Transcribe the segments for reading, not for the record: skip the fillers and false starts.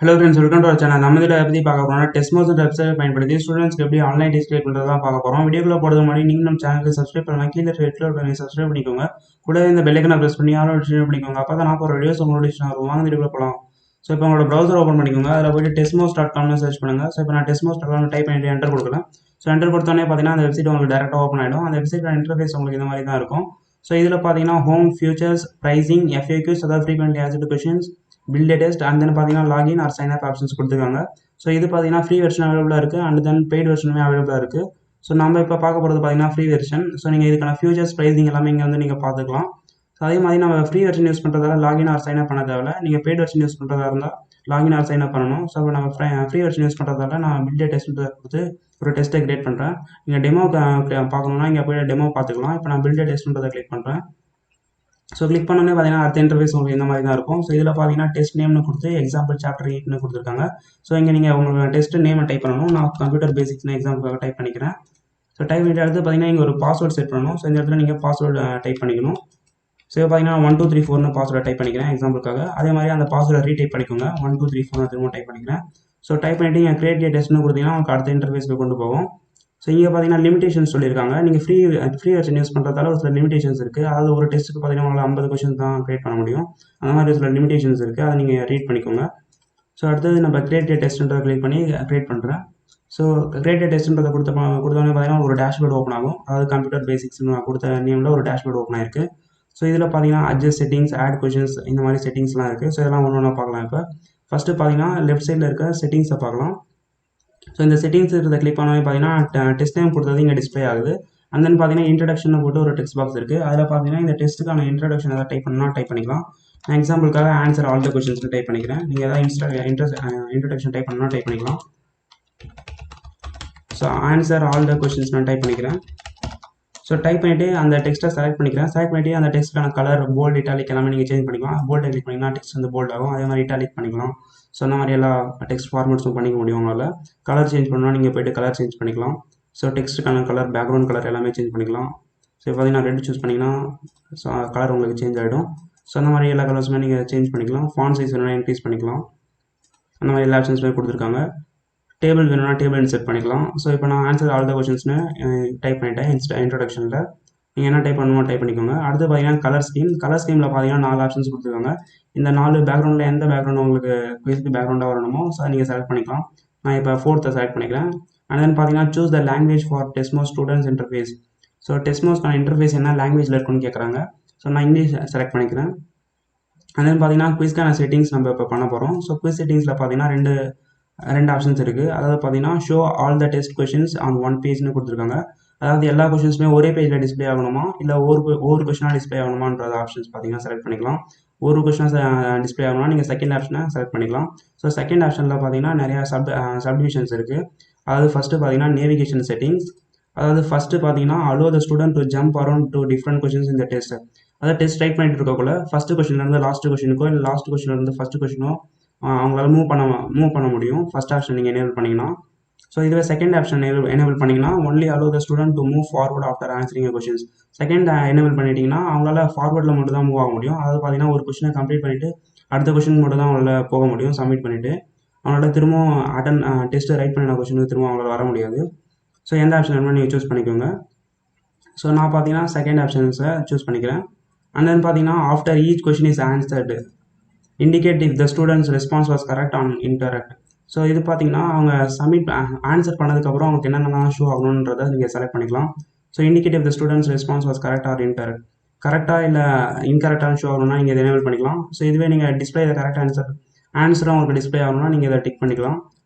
Hello friends, welcome to our channel. நம்ம இதில் எப்படி பார்க்க போகிறோம்னா, டெஸ்மோஸ் வெப்சைட் பயன்படுத்தி ஸ்டூடெண்ட்ஸ்க்கு எப்படி ஆன்லைன் டெஸ்ட் கிரியேட் பண்ணுறது தான் பார்க்க போகிறோம். வீடியோக்குள்ள போகிறது முன்னாடி நீங்கள் நம்ம சேனலுக்கு சப்ஸ்கிரைப் பண்ணலாம். கீழே ரெட் கலர் பண்ணி சப்ஸ்கிரைப் பண்ணிக்கோங்க. கூட இந்த பெல் ஐகானை ப்ரெஸ் பண்ணி ஆல் நோட்டிஃபிகேஷன் பண்ணிக்கோங்க. அப்போ தான் நான் போகிற வீடியோஸ் உங்களோட நோட்டிஃபிகேஷன் வரும். வாங்க வீடியோக்குள்ள போகலாம். ஸோ இப்போ உங்களோட ப்ரௌசர் ஓப்பன் பண்ணிக்கோங்க. அதில் போய்ட்டு டெஸ்மோஸ்.comனு சர்ச் பண்ணுங்கள். ஸோ இப்போ நான் டெஸ்மோஸ்.com டைப் பண்ணிட்டு என்டர் கொடுக்குறேன். ஸோ என்டர் கொடுத்தோன்னே பார்த்தீங்கன்னா அந்த வெப்சைட் உங்களுக்கு டேரெக்டாக ஓப்பன் ஆகிடும். அந்த வெப்சைட்டோட இன்டர்ஃபேஸ் உங்களுக்கு இந்த மாதிரி தான் இருக்கும். ஸோ இதில் பார்த்தீங்கன்னா ஹோம், ஃபியூச்சர்ஸ், ப்ரைசிங், FAQs, அதாவது frequently asked questions, build a test and then பார்த்தீங்கன்னா login or sign up options கொடுத்துருக்காங்க. ஸோ இது பார்த்தீங்கன்னா ஃப்ரீ வெர்ஷன் அவைலபிளாக இருக்குது அண்ட் தென் பெய்ட் வெர்ஷனுமே அவைலபிளாக இருக்குது. ஸோ நம்ம இப்போ பார்க்க போகிறது பார்த்தீங்கன்னா ஃப்ரீ வெர்ஷன். ஸோ நீங்கள் இதுக்கான ஃபியூச்சர்ஸ், ப்ரைசிங் எல்லாமே இங்கே வந்து நீங்கள் பார்த்துக்கலாம். ஸோ அதே மாதிரி நம்ம ஃப்ரீ வெர்ஷன் யூஸ் பண்ணுறதால லாகின் ஆர் சைன் அப் பண்ண தேவையில்ல. நீங்கள் பெய்ட் வெர்ஷன் யூஸ் பண்ணுறதா இருந்தால் லாகின் ஆர் சைன் அப் பண்ணணும். ஸோ நம்ம ஃப்ரீ வெர்ஷன் யூஸ் பண்ணுறதால நான் பில்ட் a test கொடுத்து ஒரு டெஸ்ட்டை கிரியேட் பண்ணுறேன். நீங்கள் டெமோ பார்க்கணுன்னா இங்கே போய் டெமோ பார்த்துக்கலாம். இப்போ நான் பில்ட் a test கிளிக் பண்ணுறேன். ஸோ கிளிக் பண்ணோன்னே பார்த்தீங்கன்னா அடுத்த இன்டர்ஃபேஸ் உங்களுக்கு இந்த மாதிரி தான் இருக்கும். ஸோ இதில் பார்த்தீங்கன்னா டெஸ்ட் நேம்னு கொடுத்து எக்ஸாம்பிள் சாப்டர் 8னு கொடுத்துருக்காங்க. ஸோ இங்கே நீங்கள் உங்களோட டெஸ்ட் நேமை டைப் பண்ணணும். நான் கம்ப்யூட்டர் பேசிக்ஸ்னு எக்ஸாம்பிளுக்காக டைப் பண்ணிக்கிறேன். ஸோ டைப் பண்ணிட்டு அடுத்து பார்த்தீங்கன்னா இங்கே ஒரு பாஸ்வேர்டு செட் பண்ணணும். ஸோ இந்த இடத்துல நீங்கள் பாஸ்வேர்டு டைப் பண்ணிக்கணும். ஸோ பார்த்தீங்கன்னா 1 2 3 4னு பாஸ்வேர்டு டைப் பண்ணிக்கிறேன் எக்ஸாம்பிளுக்காக. அதே மாதிரி அந்த பாஸ்வேர்டை ரீடைப் பண்ணிக்கோங்க. 1 2 3 4 திரும்ப டைப் பண்ணிக்கிறேன். ஸோ டைப் பண்ணிவிட்டு இங்கே கிரியேட் டெஸ்ட்னு கொடுத்தீங்கன்னா உங்களுக்கு அடுத்த இன்டர்ஃபேஸ்க்கு கொண்டு போகும். ஸோ இங்கே பார்த்தீங்கன்னா லிமிடேஷன்ஸ் சொல்லியிருக்காங்க. நீங்கள் ஃப்ரீ வெர்ஷன் யூஸ் பண்ணுறதால ஒரு சில லிமிடேஷன்ஸ் இருக்குது. அதாவது ஒரு டெஸ்ட்டுக்கு பார்த்தீங்கன்னா உங்களால் 50 கொஷின்ஸ் தான் கிரியேட் பண்ண முடியும். அந்த மாதிரி ஒரு சில லிமிடேஷன்ஸ் இருக்குது. அதை நீங்கள் ரீட் பண்ணிக்கோங்க. ஸோ அடுத்தது நம்ம கிரியேட் டெஸ்ட்ன்றதை கிளிக் பண்ணி கிரியேட் பண்ணுறேன். ஸோ கிரியேட் டெஸ்ட்ன்றதை கொடுத்தோன்னே பார்த்தீங்கன்னா ஒரு டேஷ்போர்டு ஓப்பன் ஆகும். அதாவது கம்ப்யூட்டர் பேசிக்ஸ்னு கொடுத்த நேமில் ஒரு டேஷ்போர்டு ஓப்பன் ஆயிருக்கு. ஸோ இதில் பார்த்தீங்கன்னா அட்ஜஸ்ட் செட்டிங்ஸ், ஆட் கொஷின்ஸ், இந்த மாதிரி செட்டிங்ஸ்லாம் இருக்குது. ஸோ இதெல்லாம் ஒன்று ஒன்றா பார்க்கலாம். இப்போ ஃபஸ்ட்டு பார்த்தீங்கன்னா லெஃப்ட் சைடில் இருக்க செட்டிங்ஸை பார்க்கலாம். ஸோ இந்த செட்டிங்ஸ் இருக்கிறத கிளிக் பண்ணவே பார்த்தீங்கன்னா டெஸ்ட் நேம் கொடுத்தது இங்கே டிஸ்பிளே ஆகுது. அண்ட் தென் பார்த்தீங்கன்னா இன்ட்ரடக்ஷன் போட்டு ஒரு டெக்ஸ்ட் பாக்ஸ் இருக்குது. அதில் பார்த்தீங்கன்னா இந்த டெஸ்ட்டுக்கான இன்ட்ரடக்ஷன் ஏதாவது டைப் பண்ணால் டைப் பண்ணிக்கலாம். நான் எக்ஸாம்பிளுக்காக ஆன்சர் ஆல் த கொஷின்ஸ்னு டைப் பண்ணிக்கிறேன். நீங்கள் ஏதாவது இன்ட்ரடக்ஷன் டைப் பண்ணால் டைப் பண்ணிக்கலாம். So answer all the questions நான் டைப் பண்ணிக்கிறேன். ஸோ டைப் பண்ணிவிட்டு அந்த டெக்ஸ்ட்டை செலக்ட் பண்ணிக்கிறேன். செலக்ட் பண்ணிவிட்டு அந்த டெக்ஸ்ட்டுக்கான கலர், போல்டு, இட்டாலிக் எல்லாமே நீங்கள் சேஞ்ச் பண்ணிக்கலாம். போல்டு கிளிக் பண்ணிங்கன்னா டெக்ஸ்ட் வந்து போல்ட் ஆகும். அதே மாதிரி இட்டாலிக் பண்ணிக்கலாம். ஸோ அந்த மாதிரி எல்லா டெக்ஸ்ட் ஃபார்மேட்ஸும் பண்ணிக்க முடியும் உங்களால். கலர் சேஞ்ச் பண்ணால் நீங்கள் போய்ட்டு கலர் சேஞ்ச் பண்ணிக்கலாம். ஸோ டெக்ஸ்ட்டுக்கான கலர், பேக்ரவுண்ட் கலர் எல்லாமே சேஞ்ச் பண்ணிக்கலாம். ஸோ பார்த்தீங்கன்னா ரெட் சூஸ் பண்ணிங்கன்னா ஸோ கலர் உங்களுக்கு சேஞ்ச் ஆகிடும். ஸோ அந்த மாதிரி எல்லா கலர்ஸுமே நீங்கள் சேஞ்ச் பண்ணிக்கலாம். ஃபாண்ட் சைஸ் வேணும்னா இன்க்ரீஸ் பண்ணிக்கலாம். அந்த மாதிரி எல்லா ஆப்ஷன்ஸுமே கொடுத்துருக்காங்க. டேபிள் வேணும்னா டேபிள் இன்செர்ட் பண்ணிக்கலாம். ஸோ இப்போ நான் ஆன்சர் ஆல் த கொஷின்ஸ்னு டைப் பண்ணிட்டேன். இன்ட்ரடக்ஷனில் நீங்கள் என்ன டைப் பண்ணணுமோ டைப் பண்ணிக்கோங்க. அடுத்து பார்த்தீங்கன்னா கலர் ஸ்கீமில் பார்த்தீங்கன்னா 4 ஆப்ஷன்ஸ் கொடுத்துருக்காங்க. இந்த 4 பேக்ரவுண்டில் எந்த பேக்ரவுண்ட் உங்களுக்கு குயிஸ்க்கு பேக்ரவுண்டாக வரணுமோ ஸோ நீங்கள் செலக்ட் பண்ணிக்கலாம். நான் இப்போ 4th செலக்ட் பண்ணிக்கிறேன். அண்ட் தென் பார்த்தீங்கன்னா choose the language for Desmos students interface. So டெஸ்மோஸ்க்கான இன்டர்ஃபேஸ் என்ன லாங்குவேஜில் இருக்குன்னு கேட்குறாங்க. ஸோ நான் இங்கிலீஷ் செலக்ட் பண்ணிக்கிறேன். அண்ட் தென் பார்த்தீங்கன்னா குயிஸ்க்கான செட்டிங்ஸ் நம்ம இப்போ பண்ண போகிறோம். ஸோ குயிஸ் செட்டிங்ஸில் பார்த்தீங்கன்னா ரெண்டு ஆப்ஷன்ஸ் இருக்குது. அதாவது பார்த்தீங்கன்னா show all the test questions on one பேஜ்னு கொடுத்துருக்காங்க. அதாவது எல்லா கொஷின்ஸுமே ஒரே பேஜில் டிஸ்பிளே ஆகணுமா, இல்லை ஒவ்வொரு கொஷினாக டிஸ்பிளே ஆகணுமான்றது ஆப்ஷன்ஸ் பார்த்தீங்கன்னா செலக்ட் பண்ணிக்கலாம். ஒரு கொஷினாக டிஸ்பிளே ஆகணும்னா நீங்கள் செகண்ட் ஆப்ஷனை செலக்ட் பண்ணிக்கலாம். ஸோ செகண்ட் ஆப்ஷனில் பார்த்தீங்கன்னா நிறையா சப்டிவிஷன்ஸ் இருக்குது. அதாவது ஃபஸ்ட்டு பார்த்தீங்கன்னா நேவிகேஷன் செட்டிங்ஸ். அதாவது ஃபஸ்ட்டு பார்த்தீங்கன்னா allow the student to jump around to different questions இந்த டெஸ்ட். அதாவது டெஸ்ட் ரைட் பண்ணிட்டு இருக்கக்குள்ள ஃபஸ்ட்டு கொஷின்லேருந்து லாஸ்ட் கொஷினுக்கோ, இல்லை லாஸ்ட் கொஷின்லேருந்து ஃபஸ்ட்டு கொஷினோ அவங்களால மூவ் பண்ண முடியும். ஃபஸ்ட் ஆப்ஷன் நீங்கள் எனேபிள் பண்ணிங்கன்னா. ஸோ இதுவே செகண்ட் ஆப்ஷன் எனேபிள் பண்ணிங்கன்னா only allow the student to move forward after answering questions. Second enable பண்ணிட்டீங்கன்னா அவங்களால ஃபார்வர்டில் மட்டும் தான் மூவ் ஆக முடியும். அதாவது பார்த்தீங்கன்னா ஒரு கொஷினை கம்ப்ளீட் பண்ணிவிட்டு அடுத்த கொஷின் மட்டும் தான் அவங்களால போக முடியும். சப்மிட் பண்ணிவிட்டு அவங்களோட திரும்பவும் டெஸ்ட்டு ரைட் பண்ணின கொஷினுக்கு திரும்ப அவங்களால வர முடியாது. ஸோ எந்த ஆப்ஷன் வேணுமோ நீங்கள் சூஸ் பண்ணிக்கோங்க. ஸோ நான் பார்த்தீங்கன்னா செகண்ட் ஆப்ஷன்ஸை சூஸ் பண்ணிக்கிறேன். அண்ட் தென் பார்த்தீங்கன்னா after each question is answered indicate if the students response was correct on incorrect. So இது பார்த்தீங்கன்னா அவங்க சப்மிட் ஆன்சர் பண்ணதுக்கப்புறம் அவங்களுக்கு என்னென்னலாம் ஷோ ஆகணுன்றதை நீங்கள் செலக்ட் பண்ணிக்கலாம். So indicate if the students response was correct or incorrect. கரெக்டாக இல்லை இன்கரெக்டான ஷோ ஆகணும்னா நீங்கள் இதை எனேபிள் பண்ணிக்கலாம். ஸோ இதுவே நீங்கள் டிஸ்பிளே இதை கரெக்ட் ஆன்சரும் உங்களுக்கு டிஸ்பிளே ஆகணும்னா நீங்கள் இதை டிக் பண்ணிக்கலாம்.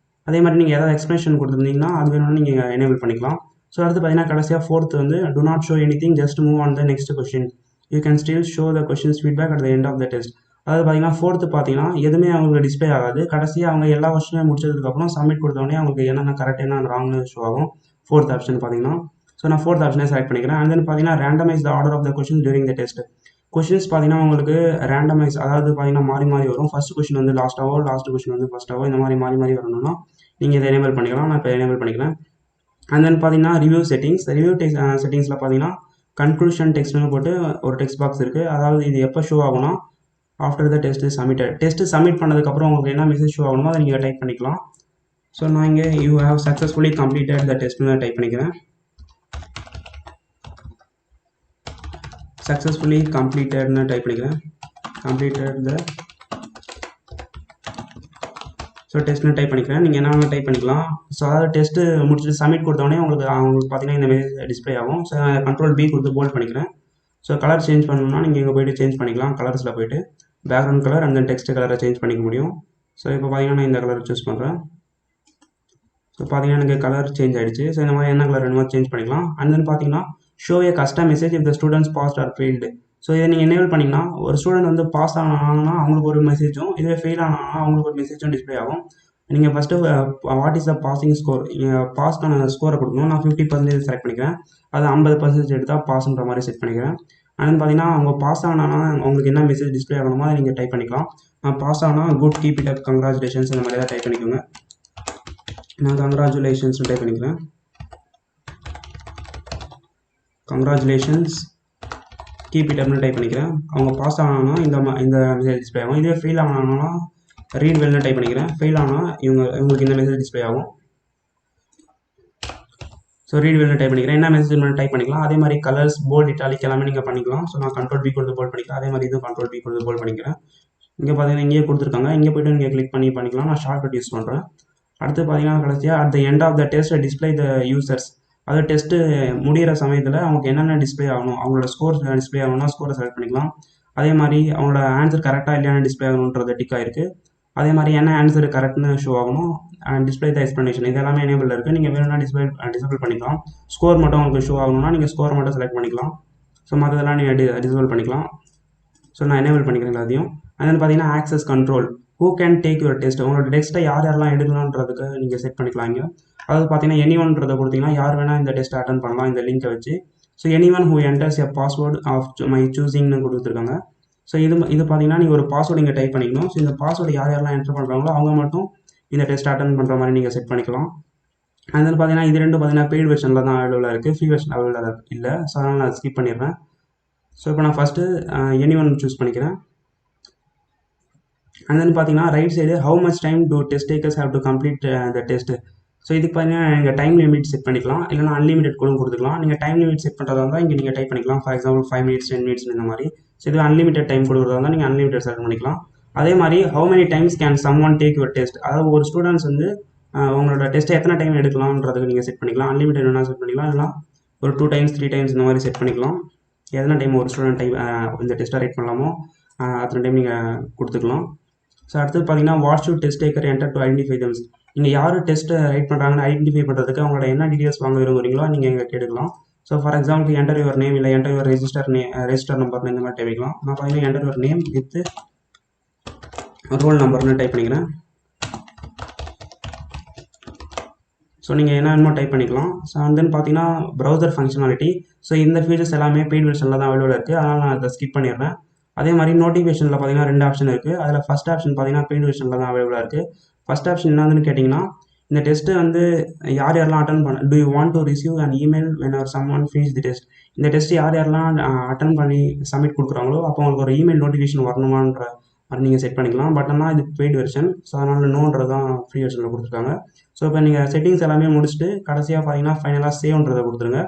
அதே மாதிரி நீங்கள் ஏதாவது எக்ஸ்பிளேஷன் கொடுத்துருந்தீங்கன்னா அது வேணும்னா நீங்கள் எனேபிள் பண்ணிக்கலாம். ஸோ அடுத்து பார்த்தீங்கன்னா கடைசியாக 4th வந்து do not show anything just move on the next question. You can still show the questions feedback at the end of the test. அதாவது பார்த்தீங்கன்னா 4th பார்த்தீங்கன்னா எதுவுமே அவங்களுக்கு டிஸ்பிளே ஆகாது. கடைசியாக அவங்க எல்லா கொஷினுமே முடிச்சதுக்கப்புறம் சப்மிட் கொடுத்தோடனே அவங்களுக்கு என்னென்ன கரெக்ட் என்ன ராங்னு ஷோ ஆகும். 4th ஆப்ஷன் பார்த்தீங்கன்னா. ஸோ நான் 4th ஆப்ஷனே செலக்ட் பண்ணிக்கிறேன். அண்ட் தென் பார்த்தீங்கன்னா randomise the order of the question during the test. Questions பார்த்தீங்கன்னா உங்களுக்கு ரேண்டமைஸ், அதாவது பார்த்தீங்கன்னா மாறி வரும். ஃபஸ்ட் கொஷின் வந்து லாஸ்ட்டாவோ, லாஸ்ட் கொஷின் வந்து ஃபஸ்ட்டாவோ, இந்த மாதிரி மாறி வரணும்னா நீங்கள் இதை எனேபிள் பண்ணிக்கலாம். நான் இப்போ எனேபிள் பண்ணிக்கிறேன். அண்ட் தென் பார்த்தீங்கன்னா ரிவ்யூ செட்டிங்ஸில் பார்த்தீங்கன்னா கன்க்ளூஷன் டெக்ஸ்ட்னு போட்டு ஒரு டெக்ஸ்ட் பாக்ஸ் இருக்குது. அதாவது இது எப்போ ஷோ ஆகும்னா after the test is submitted. Test submit பண்ணதுக்கப்புறம் உங்களுக்கு என்ன மெசேஜ் ஷோ ஆகணுமோ அதை நீங்கள் டைப் பண்ணிக்கலாம். ஸோ நான் இங்கே you have successfully completed the டெஸ்ட்னு டைப் பண்ணிக்கிறேன். சக்ஸஸ்ஃபுல்லி கம்ப்ளீட்டட்னு டைப் பண்ணிக்கிறேன். கம்ப்ளீட்டட் த ஸோ டெஸ்ட்னு டைப் பண்ணிக்கிறேன். நீங்கள் என்ன டைப் பண்ணிக்கலாம். ஸோ அதாவது டெஸ்ட்டு முடிச்சுட்டு சப்மிட் கொடுத்தோடனே உங்களுக்கு பார்த்தீங்கன்னா இந்த மெசேஜ் டிஸ்பிளே ஆகும். ஸோ கண்ட்ரோல் பி கொடுத்து போல்ட் பண்ணிக்கிறேன். ஸோ கலர் சேஞ்ச் பண்ணணும்னா நீங்கள் இங்கே போய்ட்டு சேஞ்ச் பண்ணிக்கலாம். கலர்ஸில் போய்ட்டு background colour and then text கலரை சேஞ்ச் பண்ணிக்க முடியும். ஸோ இப்போ பார்த்தீங்கன்னா நான் இந்த கலர் சூஸ் பண்ணுறேன். ஸோ பார்த்தீங்கன்னா எனக்கு கலர் சேஞ்ச் ஆகிடுச்சு. ஸோ இந்த மாதிரி என்ன கலர் வேணுமோ சேஞ்ச் பண்ணிக்கலாம். அண்ட் தென் பார்த்தீங்கன்னா show a custom message if the students passed or failed. So இதை நீங்கள் எனேபிள் பண்ணிங்கன்னா ஒரு ஸ்டூடெண்ட் வந்து பாஸ் ஆனாங்கன்னா அவங்களுக்கு ஒரு மெசேஜும், இதுவே ஃபெயில் ஆனாங்கன்னா அவங்களுக்கு ஒரு மெசேஜும் டிஸ்பிளே ஆகும். நீங்கள் first what is the passing score, பாஸ்க்கான ஸ்கோரை கொடுக்கணும். நான் 50% செலக்ட் பண்ணிக்கிறேன். அது 50% எடுத்தால் பாஸ்ன்ற மாதிரி செட் பண்ணிக்கிறேன். அண்ட் பார்த்தீங்கன்னா அவங்க பாஸ் ஆனால் அவங்களுக்கு என்ன மெசேஜ் டிஸ்பிளே ஆகணுமோ அதை நீங்கள் டைப் பண்ணிக்கலாம். நான் பாஸ் ஆனால் good keep it up congratulations இந்த மாதிரி தான் டைப் பண்ணிக்கோங்க. நான் கங்க்ராச்சுலேஷன்ஸ் டைப் பண்ணிக்கிறேன். கங்க்ராச்சுலேஷன்ஸ் கீப் இட் அப்னு டைப் பண்ணிக்கிறேன். அவங்க பாஸ் ஆனாங்கன்னா இந்த மெசேஜ் டிஸ்பிளே ஆகும். இதே ஃபெயில் ஆனாங்கன்னா ரீட் வெல்னு டைப் பண்ணிக்கிறேன். ஃபெயில் ஆனால் இவங்களுக்கு இந்த மெசேஜ் டிஸ்பிளே ஆகும். ஸோ ரீட் வெல்னு டைப் பண்ணிக்கிறேன். என்ன மெசேஜ் டைப் பண்ணிக்கலாம். அதே மாதிரி கலர்ஸ் போல்ட் இட்டாலிக் எல்லாமே நீங்கள் பண்ணிக்கலாம். ஸோ நான் கண்ட்ரோல் பி கொடுத்து போல்ட் பண்ணிக்கலாம். அதே மாதிரி இதுவும் கண்ட்ரோல் பி கொடுத்து போல்ட் பண்ணிக்கிறேன். இங்கே பார்த்தீங்கன்னா இங்கேயே கொடுத்துருக்காங்க. இங்கே போய்ட்டு நீங்கள் கிளிக் பண்ணிக்கலாம். நான் ஷார்ட்கட் யூஸ் பண்ணுறேன். அடுத்து பார்த்தீங்கன்னா கடைசியாக at the end of the test display the users. அது டெஸ்ட்டு முடிகிற சமயத்தில் அவங்களுக்கு என்னென்ன டிஸ்பிளே ஆகணும், அவங்களோட ஸ்கோர் டிஸ்பிளே ஆகணும்னா ஸ்கோரை செலக்ட் பண்ணிக்கலாம். அதே மாதிரி அவங்களோட ஆன்சர் கரெக்டாக இல்லையான டிஸ்பிளே ஆகணுன்றது டிக் ஆகிருக்கு. அதே மாதிரி என்ன ஆன்சர் கரெக்ட்னு ஷோ ஆகணும். அண்ட் டிஸ்பிளே த எக்ஸ்ப்ளனேஷன் இது எல்லாமே எனேபிள் இருக்குது. நீங்கள் வேணும்னா டிசேபிள் பண்ணிக்கலாம். ஸ்கோர் மட்டும் உங்களுக்கு ஷோ ஆகணும்னா நீங்கள் ஸ்கோர் மட்டும் செலக்ட் பண்ணிக்கலாம். ஸோ மற்றதெல்லாம் நீங்கள் டிசேபிள் பண்ணிக்கலாம். ஸோ நான் எனேபிள் பண்ணிக்கிறேன் எல்லாத்தையும். அது பார்த்தீங்கன்னா access control who can take your test. உங்களோட டெஸ்ட்டை யாரெல்லாம் எடுக்கலான்றதுக்கு நீங்கள் செட் பண்ணிக்கலாம். இங்கே அதாவது பார்த்தீங்கன்னா எனிஒன்றதை கொடுத்தீங்கன்னா யார் வேணால் இந்த டெஸ்ட்டை அட்டன் பண்ணலாம் இந்த லிங்கை வச்சு. So anyone who enters a password of my சூஸிங்னு கொடுத்துருக்காங்க. ஸோ இது பார்த்தீங்கன்னா நீங்கள் ஒரு பாஸ்வேர்டு இங்கே டைப் பண்ணிக்கணும். ஸோ இந்த பாஸ்வேர்டு யாரெல்லாம் என்டர் பண்ணுறாங்களோ அவங்க மட்டும் இந்த டெஸ்ட் அட்டன் பண்ணுற மாதிரி நீங்கள் செட் பண்ணிக்கலாம். அது பார்த்தீங்கன்னா இது ரெண்டும் பார்த்தீங்கன்னா பெய்ட் வெர்ஷனில் தான் அவைலபிளாக இருக்குது. ஃப்ரீ வெர்ஷன் அவைலபிளாக இல்லை. ஸோ அதனால் நான் ஸ்கிப் பண்ணிடுறேன். ஸோ இப்போ நான் ஃபஸ்ட்டு எனிஒன் சூஸ் பண்ணிக்கிறேன். அண்ட் தென் பார்த்தீங்கன்னா right side how much time to test takers have to complete the test. So இதுக்கு பார்த்தீங்கன்னா நீங்கள் டைம் லிமிட் செட் பண்ணிக்கலாம். இல்லைனா அன்லிமிட்டட் கூட கொடுத்துக்கலாம். நீங்கள் டைம் லிமிட் செட் பண்ணுறதா இருந்தால் இங்கே நீங்கள் டைப் பண்ணிக்கலாம். ஃபார் எக்ஸாம்பிள் 5 minutes 10 minutes இந்த மாதிரி. ஸோ இது அன்லிமிட்டட் டைம் கொடுக்குறதா இருந்தால் நீங்கள் அன்லிமிட்டட் செலக்ட் பண்ணிக்கலாம். அதே மாதிரி how many times can someone take your test. அதாவது ஒரு ஸ்டூடெண்ட்ஸ் வந்து உங்களோட டெஸ்ட்டை எத்தனை டைம் எடுக்கலாம்ன்றதுக்கு நீங்கள் செட் பண்ணிக்கலாம். அன்லிமிட்டட் வேணால் செட் பண்ணிக்கலாம். இல்லைனா ஒரு 2 times 3 times இந்த மாதிரி செட் பண்ணிக்கலாம். எத்தனை டைம் ஒரு ஸ்டூடெண்ட் இந்த டெஸ்ட்டை ரைட் பண்ணலாமோ அத்தனை டைம் நீங்கள் கொடுத்துக்கலாம். ஸோ அடுத்து பார்த்தீங்கன்னா what should test taker enter to identify them. நீங்கள் யார் டெஸ்ட்டை ரைட் பண்ணுறாங்கன்னு ஐடென்டிஃபை பண்ணுறதுக்கு அவங்களோட என்ன டீட்டெயில்ஸ் வாங்க விரும்புகிறீங்களோ நீங்கள் இங்கே கேட்டுக்கலாம். So for example enter your name இல்லை என்டர் யுவர் ரெஜிஸ்டர் நம்பர்னு இந்த மாதிரி டைப் பண்ணிக்கலாம். நான் பார்த்தீங்கன்னா enter your name with roll நம்பர்னு டைப் பண்ணிக்கிறேன். ஸோ நீங்கள் என்ன வேணுமோ டைப் பண்ணிக்கலாம். ஸோ அண்ட் தென் பார்த்தீங்கன்னா ப்ரௌசர் ஃபங்க்ஷனாலிட்டி. ஸோ இந்த ஃபீச்சர்ஸ் எல்லாமே பெய்ட் வெர்ஷனில் தான் அவைலபிளாக இருக்குது. அதனால் நான் அதை ஸ்கிப் பண்ணிடுறேன். அதே மாதிரி நோட்டிஃபிகேஷனில் பார்த்தீங்கன்னா 2 ஆப்ஷன் இருக்குது. அதில் ஃபஸ்ட் ஆப்ஷன் பார்த்தீங்கன்னா பெய்ட் வெர்ஷனில் தான் அவைலபிளாக இருக்குது. ஃபஸ்ட் ஆப்ஷன் என்னதுன்னு கேட்டிங்கன்னா இந்த டெஸ்ட்டு வந்து யாரெல்லாம் அட்டன் பண்ண to you want to receive and email whenever someone finish the test. இந்த டெஸ்ட் யாரெல்லாம் அட்டன் பண்ணி சப்மிட் கொடுக்குறாங்களோ அப்போ உங்களுக்கு ஒரு இமெயில் நோட்டிஃபிகேஷன் வரணுமான்ற மாதிரி நீங்கள் செட் பண்ணிக்கலாம். பட் ஆனால் இது பெய்ட் வெர்ஷன். ஸோ அதனால் நோன்றது தான் ஃப்ரீ வெர்ஷனில் கொடுத்துருக்காங்க. ஸோ இப்போ நீங்கள் செட்டிங்ஸ் எல்லாமே முடிச்சுட்டு கடைசியாக பார்த்தீங்கன்னா ஃபைனலாக சேவ்ன்றதை கொடுத்துருங்க.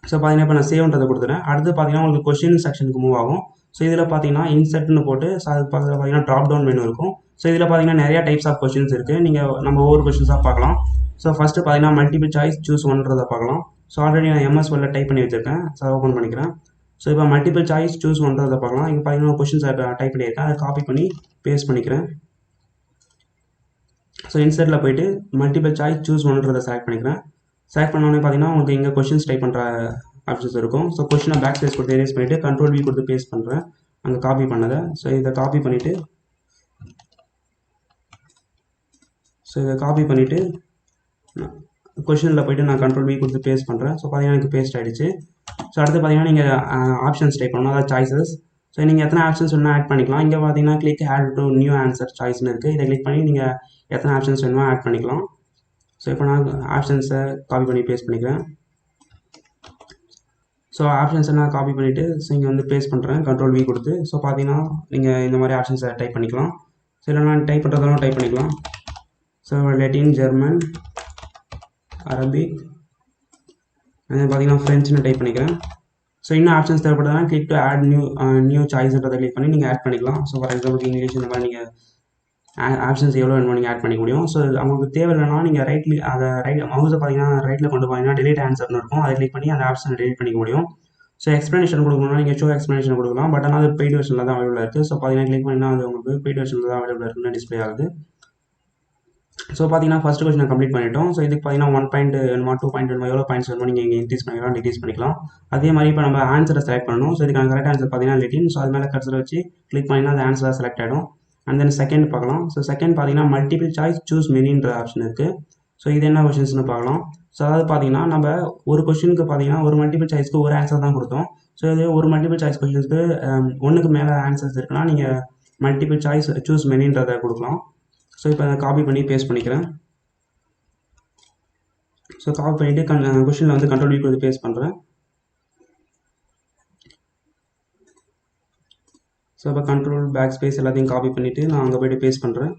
ஸோ பார்த்தீங்கன்னா இப்போ நான் சேவ்ன்றதை கொடுத்துறேன். அடுத்து பார்த்தீங்கன்னா உங்களுக்கு கொஸ்டின் செக்ஷனுக்கு மூவ் ஆகும். ஸோ இதில் பார்த்தீங்கன்னா இன்செர்ட்னு போட்டு அதுக்கு பக்கத்தில் பார்த்தீங்கன்னா ட்ராப் டவுன் மெனு இருக்கும். ஸோ இதில் பார்த்தீங்கன்னா நிறையா டைப்ஸ் ஆஃப் கொஸ்டின்ஸ் இருக்குது. நம்ம ஒவ்வொரு கொஸ்டின்ஸாக பார்க்கலாம். ஸோ ஃபஸ்ட்டு பார்த்தீங்கன்னா மல்டிபிள் சாய்ஸ் சூஸ் ஒன்றதை பார்க்கலாம். ஸோ ஆல்ரெடி நான் MS Wordல டைப் பண்ணி வச்சுருக்கேன். ஸோ ஓப்பன் பண்ணிக்கிறேன். ஸோ இப்போ மல்டிபிள் சாய்ஸ் சூஸ் ஒன்றதை பார்க்கலாம். இங்கே பார்த்தீங்கன்னா கொஸ்டின்ஸ் டைப் பண்ணியிருக்கேன். அதை காப்பி பண்ணி பேஸ்ட் பண்ணிக்கிறேன். ஸோ இன்செர்ட்டில் போய்ட்டு மல்டிபிள் சாய்ஸ் சூஸ் ஒன்றதை செலக்ட் பண்ணிக்கிறேன். செலக்ட் பண்ணோடனே பார்த்தீங்கன்னா உங்களுக்கு இங்கே கொஸ்டின்ஸ் டைப் பண்ணுற ஆப்ஷன்ஸ் இருக்கும். ஸோ கொஸ்டினை பேக் ஸ்பேஸ் கொடுத்து எரேஸ் பண்ணிவிட்டு கண்ட்ரோல் V கொடுத்து பேஸ்ட் பண்ணுறேன் அங்கே காப்பி பண்ணதை. ஸோ இதை காப்பி பண்ணிவிட்டு கொஸ்டினில் போய்ட்டு நான் கண்ட்ரோல் V கொடுத்து பேஸ்ட் பண்ணுறேன். ஸோ பார்த்தீங்கன்னா எனக்கு பேஸ்ட் ஆகிடுச்சு. ஸோ அடுத்து பார்த்தீங்கன்னா நீங்கள் ஆப்ஷன்ஸ் டைப் பண்ணணும், அதாவது சாய்ஸஸ். ஸோ நீங்கள் எத்தனை ஆப்ஷன்ஸ் வேணுமோ ஆட் பண்ணிக்கலாம். இங்கே பார்த்தீங்கன்னா click add to new answer சாய்ஸ்னு இருக்குது. இதை கிளிக் பண்ணி நீங்கள் எத்தனை ஆப்ஷன்ஸ் வேணுமோ ஆட் பண்ணிக்கலாம். ஸோ இப்போ நான் ஆப்ஷன்ஸை காப்பி பண்ணி பேஸ்ட் பண்ணிக்கிறேன். ஸோ ஸோ ஆப்ஷன்ஸை நான் காப்பி பண்ணிவிட்டு ஸோ இங்கே வந்து பேஸ்ட் பண்ணுறேன் கண்ட்ரோல் V கொடுத்து. ஸோ பார்த்தீங்கன்னா நீங்கள் இந்த மாதிரி ஆப்ஷன்ஸை டைப் பண்ணிக்கலாம். ஸோ இல்லை நான் டைப் பண்ணுறதாலும் டைப் பண்ணிக்கலாம். ஸோ லெட்டின், ஜெர்மன், அரபிக், அது பார்த்தீங்கன்னா ஃப்ரெஞ்சுன்னு டைப் பண்ணிக்கிறேன். ஸோ இன்னும் ஆப்ஷன்ஸ் தேவைப்படுதுன்னா கிளிக் டு ஆட் நியூ சாய்ஸ்ன்றதை கிளிக் பண்ணி நீங்கள் ஆட் பண்ணிக்கலாம். ஸோ ஃபார் எக்ஸாம்பிள் இங்கிலீஷ் இந்த மாதிரி நீங்கள் ஆப்ஷன்ஸ் எவ்வளோ வேணுமோ நீங்கள் ஆட் பண்ணிக்க முடியும். ஸோ அவங்களுக்கு தேவையில்லைனா நீங்கள் மவுஸை பார்த்தீங்கன்னா ரைட்டில் கொண்டு போனீங்கன்னா டெலிட் ஆன்சர்னு இருக்கும். அதை கிளிக் பண்ணி அந்த ஆப்ஷனை டெலிட் பண்ணிக்க முடியும். ஸோ எக்ஸ்ப்ளனேஷன் கொடுக்கணும்னா நீங்கள் ஷோ எக்ஸ்ப்ளனேஷன் கொடுக்கலாம். பட் ஆனால் அது பெய்ட் வெர்ஷனில் தான் அவைலபிளாக இருக்குது. ஸோ பார்த்தீங்கன்னா கிளிக் பண்ணிங்கன்னா அது உங்களுக்கு பெய்ட் வெர்ஷனில் தான் அவைலபிளாக இருக்குன்னு டிஸ்பிளே ஆகுது. ஸோ பார்த்தீங்கன்னா ஃபஸ்ட் கொஸ்டினை கம்ப்ளீட் பண்ணிட்டோம். ஸோ இதுக்கு பார்த்தீங்கன்னா 1 பாயிண்ட் வேணுமா 2 பாயிண்ட் வேணுமா எவ்வளோ பாயிண்ட்ஸ் வேணுமோ நீங்கள் இங்கே இன்க்ரீஸ் பண்ணிக்கலாம், டிக்ரீஸ் பண்ணிக்கலாம். அதே மாதிரி இப்போ நம்ம ஆன்சரை செலக்ட் பண்ணணும். ஸோ இதுக்கான கரெக்ட் ஆன்சர் பார்த்தீங்கன்னா லெட்டின். ஸோ அது மேலே கர்சரை வச்சு கிளிக் பண்ணிங்கன்னா அந்த ஆன்சராக செலக்ட் ஆகிடும். அண்ட் தென் செகண்ட் பார்க்கலாம். ஸோ செகண்ட் பார்த்தீங்கன்னா மல்டிபிள் சாய்ஸ் சூஸ் மெனின்ற ஆப்ஷன் இருக்குது. ஸோ இது என்ன கொஷின்ஸ்னு பார்க்கலாம். ஸோ அதாவது பார்த்தீங்கன்னா நம்ம ஒரு கொஷினுக்கு பார்த்தீங்கன்னா ஒரு மல்டிபிள் சாய்ஸ்க்கு ஒரு ஆன்சர் தான் கொடுத்தோம். ஸோ இது ஒரு மல்டிபிள் சாய்ஸ் கொஷின்ஸ்க்கு ஒன்றுக்கு மேலே ஆன்சர்ஸ் இருக்குன்னா நீங்கள் மல்டிபிள் சாய்ஸ் சூஸ் மெனின்றதை கொடுக்கலாம். ஸோ இப்போ அதை காப்பி பண்ணி பேஸ்ட் பண்ணிக்கிறேன். ஸோ காப்பி பண்ணிவிட்டு கொஷினில் வந்து கண்ட்ரோல் V கொடுத்து பேஸ்ட் பண்ணுறேன். ஸோ இப்போ கண்ட்ரோல் பேக் ஸ்பேஸ் எல்லாத்தையும் காப்பி பண்ணிவிட்டு நான் அங்கே போய்ட்டு பேஸ்ட் பண்ணுறேன்.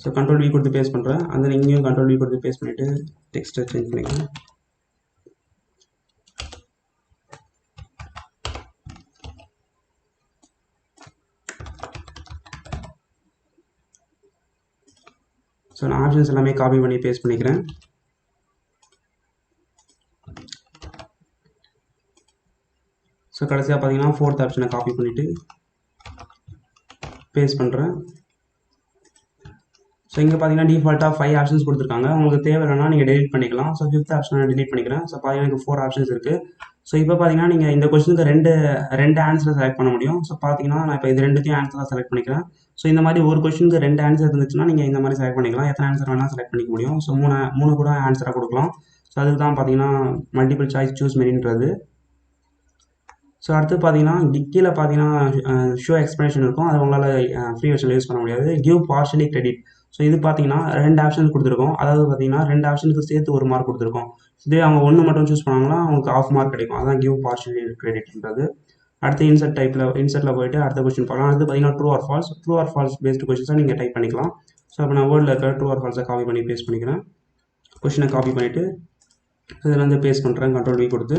ஸோ கண்ட்ரோல் V கொடுத்து பேஸ்ட் பண்ணுறேன். அந்த இங்கேயும் கண்ட்ரோல் V கொடுத்து பேஸ்ட் பண்ணிவிட்டு டெக்ஸ்ட்டை சேஞ்ச் பண்ணிக்கிறேன். ஸோ நான் ஆப்ஷன்ஸ் எல்லாமே காப்பி பண்ணி பேஸ்ட் பண்ணிக்கிறேன். ஸோ கடைசியாக பார்த்தீங்கன்னா 4th ஆப்ஷனை காப்பி பண்ணிவிட்டு பேஸ்ட் பண்ணுறேன். ஸோ இங்கே பார்த்தீங்கன்னா டிஃபால்ட்டாக 5 ஆப்ஷன்ஸ் கொடுத்துருக்காங்க. உங்களுக்கு தேவையில்லைனா நீங்கள் டெலிட் பண்ணிக்கலாம். ஸோ 5th ஆப்ஷனை டெலிட் பண்ணிக்கிறேன். ஸோ பார்த்தீங்கன்னா எனக்கு 4 ஆப்ஷன்ஸ் இருக்குது. ஸோ இப்போ பார்த்தீங்கன்னா நீங்கள் இந்த கொஸ்டினுக்கு ரெண்டு ஆன்சரை செலக்ட் பண்ண முடியும். ஸோ பார்த்தீங்கன்னா நான் இப்போ இது ரெண்டுத்தையும் ஆன்சராக செலக்ட் பண்ணிக்கிறேன். ஸோ இந்த மாதிரி ஒரு கொஸ்டினுக்கு 2 ஆன்சர் இருந்துச்சுன்னா நீங்கள் இந்த மாதிரி செலக்ட் பண்ணிக்கலாம். எத்தனை ஆன்சர் வேணால் செலக்ட் பண்ணிக்க முடியும். ஸோ மூணு கூட ஆன்சராக கொடுக்கலாம். ஸோ அதுக்கு தான் பார்த்தீங்கன்னா மல்டிபிள் சாய்ஸ் சூஸ் மெனின்றது. ஸோ அடுத்து பார்த்தீங்கன்னா கீழே பார்த்தீங்கன்னா ஷோ எக்ஸ்ப்ளனேஷன் இருக்கும். அது உங்களால் ஃப்ரீ வெர்ஷனில் யூஸ் பண்ண முடியாது. Give partially credit. ஸோ இது பார்த்தீங்கன்னா 2 ஆப்ஷன் கொடுத்துருக்கோம். அதாவது பார்த்தீங்கன்னா 2 ஆப்ஷனுக்கு சேர்த்து 1 மார்க் கொடுத்துருக்கோம். இதே அவங்க 1 மட்டும் சூஸ் பண்ணாங்கன்னா அவங்களுக்கு ½ மார்க் கிடைக்கும். அதான் கிவ் பார்ஷியலி கிரெடிட்ன்றது. அடுத்து இன்சர்ட்டில் போய்ட்டு அடுத்த கொஸ்டின் பார்க்கலாம். அடுத்து பார்த்தீங்கன்னா ட்ரூ ஆர் ஃபால்ஸ் பேஸ்டு கொஸ்டின்ஸாக நீங்கள் டைப் பண்ணிக்கலாம். ஸோ அப்போ நான் வேர்டில் இருக்கிற ட்ரூ ஆர் ஃபால்ஸை காப்பி பண்ணி பேஸ்ட் பண்ணிக்கிறேன். கொஸ்டினை காப்பி பண்ணிவிட்டு இதில் வந்து பேஸ்ட் பண்ணுறேன் கண்ட்ரோல் V கொடுத்து.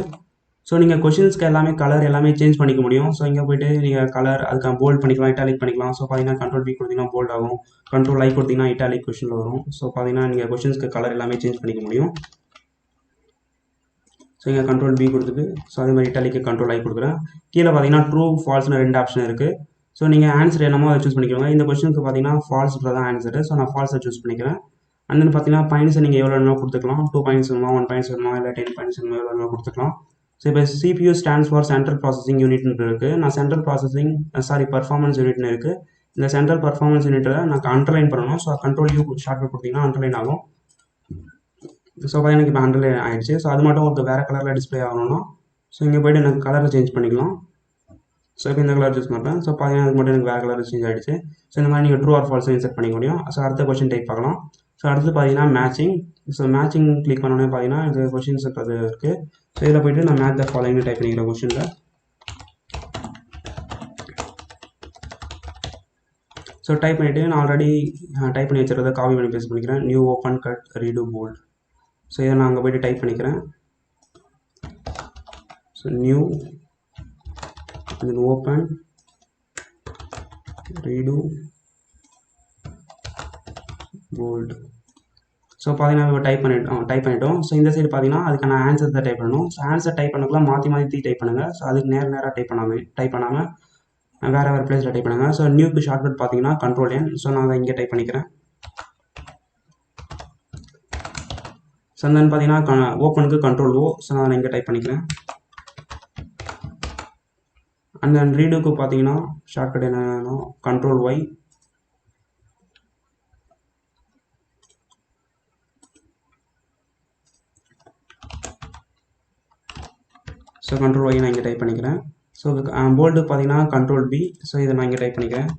ஸோ நீங்கள் கொஷின்ஸ்க்கு எல்லாமே கலர் எல்லாமே சேஞ்ச் பண்ணிக்க முடியும். ஸோ இங்கே போய்ட்டு நீங்கள் கலர் அதுக்கான போல்ட் பண்ணிக்கலாம், இட்டாலிக் பண்ணிக்கலாம். ஸோ பார்த்தீங்கன்னா கண்ட்ரோல் V கொடுத்தீங்கன்னா போல்ட் ஆகும், கண்ட்ரோல் I கொடுத்தீங்கன்னா இட்டாலிக் கொஷினில் வரும். ஸோ பார்த்தீங்கன்னா நீங்கள் கொஷின்ஸ்க்கு கலர் எல்லாமே சேஞ்ச் பண்ணிக்க முடியும். ஸோ இங்கே கண்ட்ரோல் V கொடுத்துட்டு ஸோ அதே மாதிரி இட்டாலிக்கு கண்ட்ரோல் I கொடுக்குறேன். கீழே பார்த்தீங்கன்னா ட்ரூ ஃபால்ஸ்னு 2 ஆப்ஷன் இருக்குது. ஸோ நீங்கள் ஆன்சர் என்னமோ அதை சூஸ் பண்ணிக்கோங்க. இந்த கொஷினுக்கு பார்த்தீங்கன்னா ஃபால்ஸ்ன்ற தான் ஆன்சரு. ஸோ நான் ஃபால்ஸை சூஸ் பண்ணிக்கிறேன். அண்ட் தென் பார்த்தீங்கன்னா பாயிண்ட்ஸை நீங்கள் எவ்வளோ வேணுமோ கொடுத்துக்கலாம். 2 பாயிண்ட்ஸ் வேணுமா, 1 பாயிண்ட்ஸ் வேணுமா, இல்லை 10 பாயிண்ட்ஸ் வேணுமா, எவ்வளோ வேணுமோ கொடுத்துக்கலாம். ஸோ இப்போ CPU stands for central processing யூனிட்னு இருக்குது. நான் பர்ஃபார்மன்ஸ் யூனிட்னு இருக்குது. இந்த சென்ட்ரல் பர்ஃபார்மன்ஸ் யூனிட்டை நான் அண்டர்லைன் பண்ணணும். ஸோ கண்ட்ரோல் U ஷார்ட்கட் கொடுத்தீங்கன்னா அண்டர்லைன் ஆகும். ஸோ எனக்கு இப்போ அண்டர்லைன் ஆகிடுச்சு. ஸோ அது மட்டும் உங்களுக்கு வேறு கலரில் டிஸ்பிளே ஆகணும்னா ஸோ இங்கே போய்ட்டு எனக்கு கலரை சேஞ்ச் பண்ணிக்கலாம். ஸோ இப்போ இந்த கலர் சூஸ் பண்ணுறேன். ஸோ பார்த்தீங்கன்னா அதுக்கு மட்டும் எனக்கு வேறு கலர் சேஞ்ச் ஆகிடுச்சு. ஸோ இந்த மாதிரி நீங்கள் ட்ரூ ஆர் ஃபால்ஸை இன்செர்ட் பண்ணிக்க முடியும். ஸோ அடுத்த கொஸ்டின் டைப் பார்க்கலாம். ஸோ அடுத்து பார்த்தீங்கன்னா மேட்சிங். ஸோ மேட்சிங் கிளிக் பண்ணோன்னே பார்த்தீங்கன்னா இது கொஷின்ஸ்ன்றது இருக்குது. ஸோ இதில் போய்ட்டு நான் மேட்ச் த ஃபாலோயிங்னு டைப் பண்ணிக்கிறேன் கொஷினில். ஸோ டைப் பண்ணிவிட்டு நான் ஆல்ரெடி டைப் பண்ணி வச்சுருக்கிறத காப்பி பண்ணி பேஸ்ட் பண்ணிக்கிறேன். New open cut read bold. So இதை நான் அங்கே போய்ட்டு டைப் பண்ணிக்கிறேன். So new open read bold. So பார்த்தீங்கன்னா இப்போ டைப் பண்ணிட்டோம். ஸோ இந்த சைடு பார்த்தீங்கன்னா அதுக்கான ஆன்சர் தான் டைப் பண்ணணும். ஸோ ஆன்சர் டைப் பண்ணக்குள்ள மாற்றி டைப் பண்ணுங்கள். ஸோ அதுக்கு நேராக டைப் பண்ணாமல் வேறு பிளேஸில் டைப் பண்ணுங்கள். ஸோ நியூக்கு ஷார்ட்கட் பார்த்தீங்கன்னா கண்ட்ரோல் N. ஸோ நான் அதை இங்கே டைப் பண்ணிக்கிறேன். ஸோ தென் பார்த்தீங்கன்னா ஓப்பனுக்கு கண்ட்ரோல் O. ஸோ நான் இங்கே டைப் பண்ணிக்கிறேன். அண்ட் தென் ரீடுக்கு பார்த்தீங்கன்னா ஷார்ட்கட் என்னன்னா control Y. So control Y நான் இங்கே டைப் பண்ணிக்கிறேன். ஸோ போல்டுக்கு பார்த்தீங்கன்னா கண்ட்ரோல் B. ஸோ இதை நான் இங்கே டைப் பண்ணிக்கிறேன்.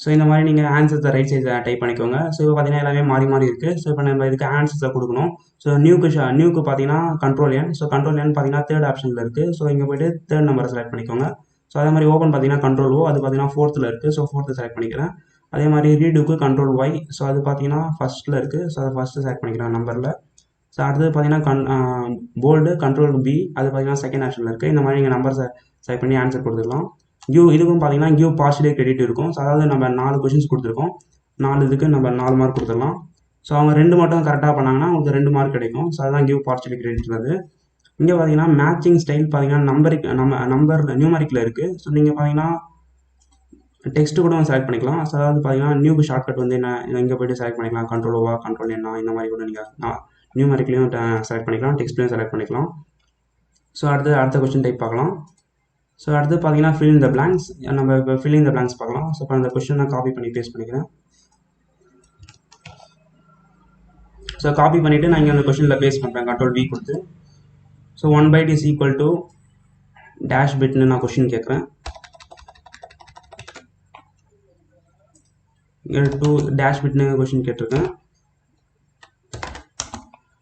ஸோ இந்த மாதிரி நீங்கள் ஆன்சர்ஸை ரைட் சைடில் டைப் பண்ணிக்கோங்க. ஸோ இப்போ பார்த்தீங்கன்னா எல்லாமே மாறி இருக்குது. ஸோ இப்போ நம்ம இதுக்கு ஆன்சர்ஸை கொடுக்கணும். ஸோ நியூக்கு பார்த்தீங்கன்னா கண்ட்ரோல் என். ஸோ கண்ட்ரோல் என் பார்த்தீங்கன்னா தேர்ட் ஆப்ஷனில் இருக்குது. ஸோ இங்கே போய்ட்டு தேர்ட் நம்பரை செலக்ட் பண்ணிக்கோங்க. ஸோ அதே மாதிரி ஓப்பன் பார்த்தீங்கன்னா கண்ட்ரோல் ஓ, அது பார்த்தீங்கன்னா ஃபோர்த்தில் இருக்குது. ஸோ ஃபோர்த்து செலக்ட் பண்ணிக்கிறேன். அதே மாதிரி ரீடுக்கு கண்ட்ரோல் ஒய். ஸோ அது பார்த்தீங்கன்னா ஃபஸ்ட்டில் இருக்குது. ஸோ அதை ஃபஸ்ட்டு செலக்ட் பண்ணிக்கிறேன் நம்பரில். ஸோ அடுத்தது பார்த்தீங்கன்னா போல்டு கண்ட்ரோல் பி, அது பார்த்தீங்கன்னா செகண்ட் ஆப்ஷனில் இருக்குது. இந்த மாதிரி நீங்கள் நம்பர் செலக்ட் பண்ணி ஆன்சர் கொடுத்துக்கலாம். இதுக்கும் பார்த்தீங்கன்னா கிவ் பாசிட்டிவ் கிரெடிட் இருக்கும். ஸோ அதாவது நம்ம 4 கொஷின்ஸ் கொடுத்துருக்கோம். 4 இதுக்கு நம்ம 4 மார்க் கொடுத்துடலாம். ஸோ அவங்க 2 மட்டும் கரெக்டாக பண்ணாங்கன்னா உங்களுக்கு 2 மார்க் கிடைக்கும். ஸோ அதுதான் கிவ் பாசிட்டிவ் கிரெடிட்ங்கிறது. இங்கே பார்த்தீங்கன்னா மேட்சிங் ஸ்டைல் பார்த்தீங்கன்னா நம்பர் நியூமரிக்கில் இருக்குது. ஸோ நீங்கள் பார்த்தீங்கன்னா டெக்ஸ்ட்டு கூட செலக்ட் பண்ணிக்கலாம். ஸோ அதாவது பார்த்தீங்கன்னா நியூக்கு ஷார்ட்கட் வந்து என்ன இங்கே போய்ட்டு செலக்ட் பண்ணிக்கலாம். கண்ட்ரோல் ஓவா கண்ட்ரோல் என்ன இந்த மாதிரி கூட நீங்கள் நியூமரிக்லையும் செலக்ட் பண்ணிக்கலாம், டெக்ஸ்ட்லையும் செலக்ட் பண்ணிக்கலாம். ஸோ அடுத்த கொஸ்டின் டைப் பார்க்கலாம். ஸோ அடுத்து பார்த்தீங்கன்னா ஃபில் இன் த பிளாங்க்ஸ். நம்ம இப்போ ஃபில் இன் த பிளாங்க்ஸ் பார்க்கலாம். ஸோ இப்போ அந்த கொஸ்டின் நான் காப்பி பண்ணி பேஸ்ட் பண்ணிக்கிறேன். ஸோ காப்பி பண்ணிவிட்டு நான் இங்கே அந்த கொஸ்டினில் பேஸ்ட் பண்ணுறேன் கண்ட்ரோல் வி கொடுத்து. So 1 byte is equal to dash பிட்னு நான் கொஸ்டின் கேட்குறேன். இங்கே 2 டேஷ் பிட்னு கொஸ்டின் கேட்டிருக்கேன்.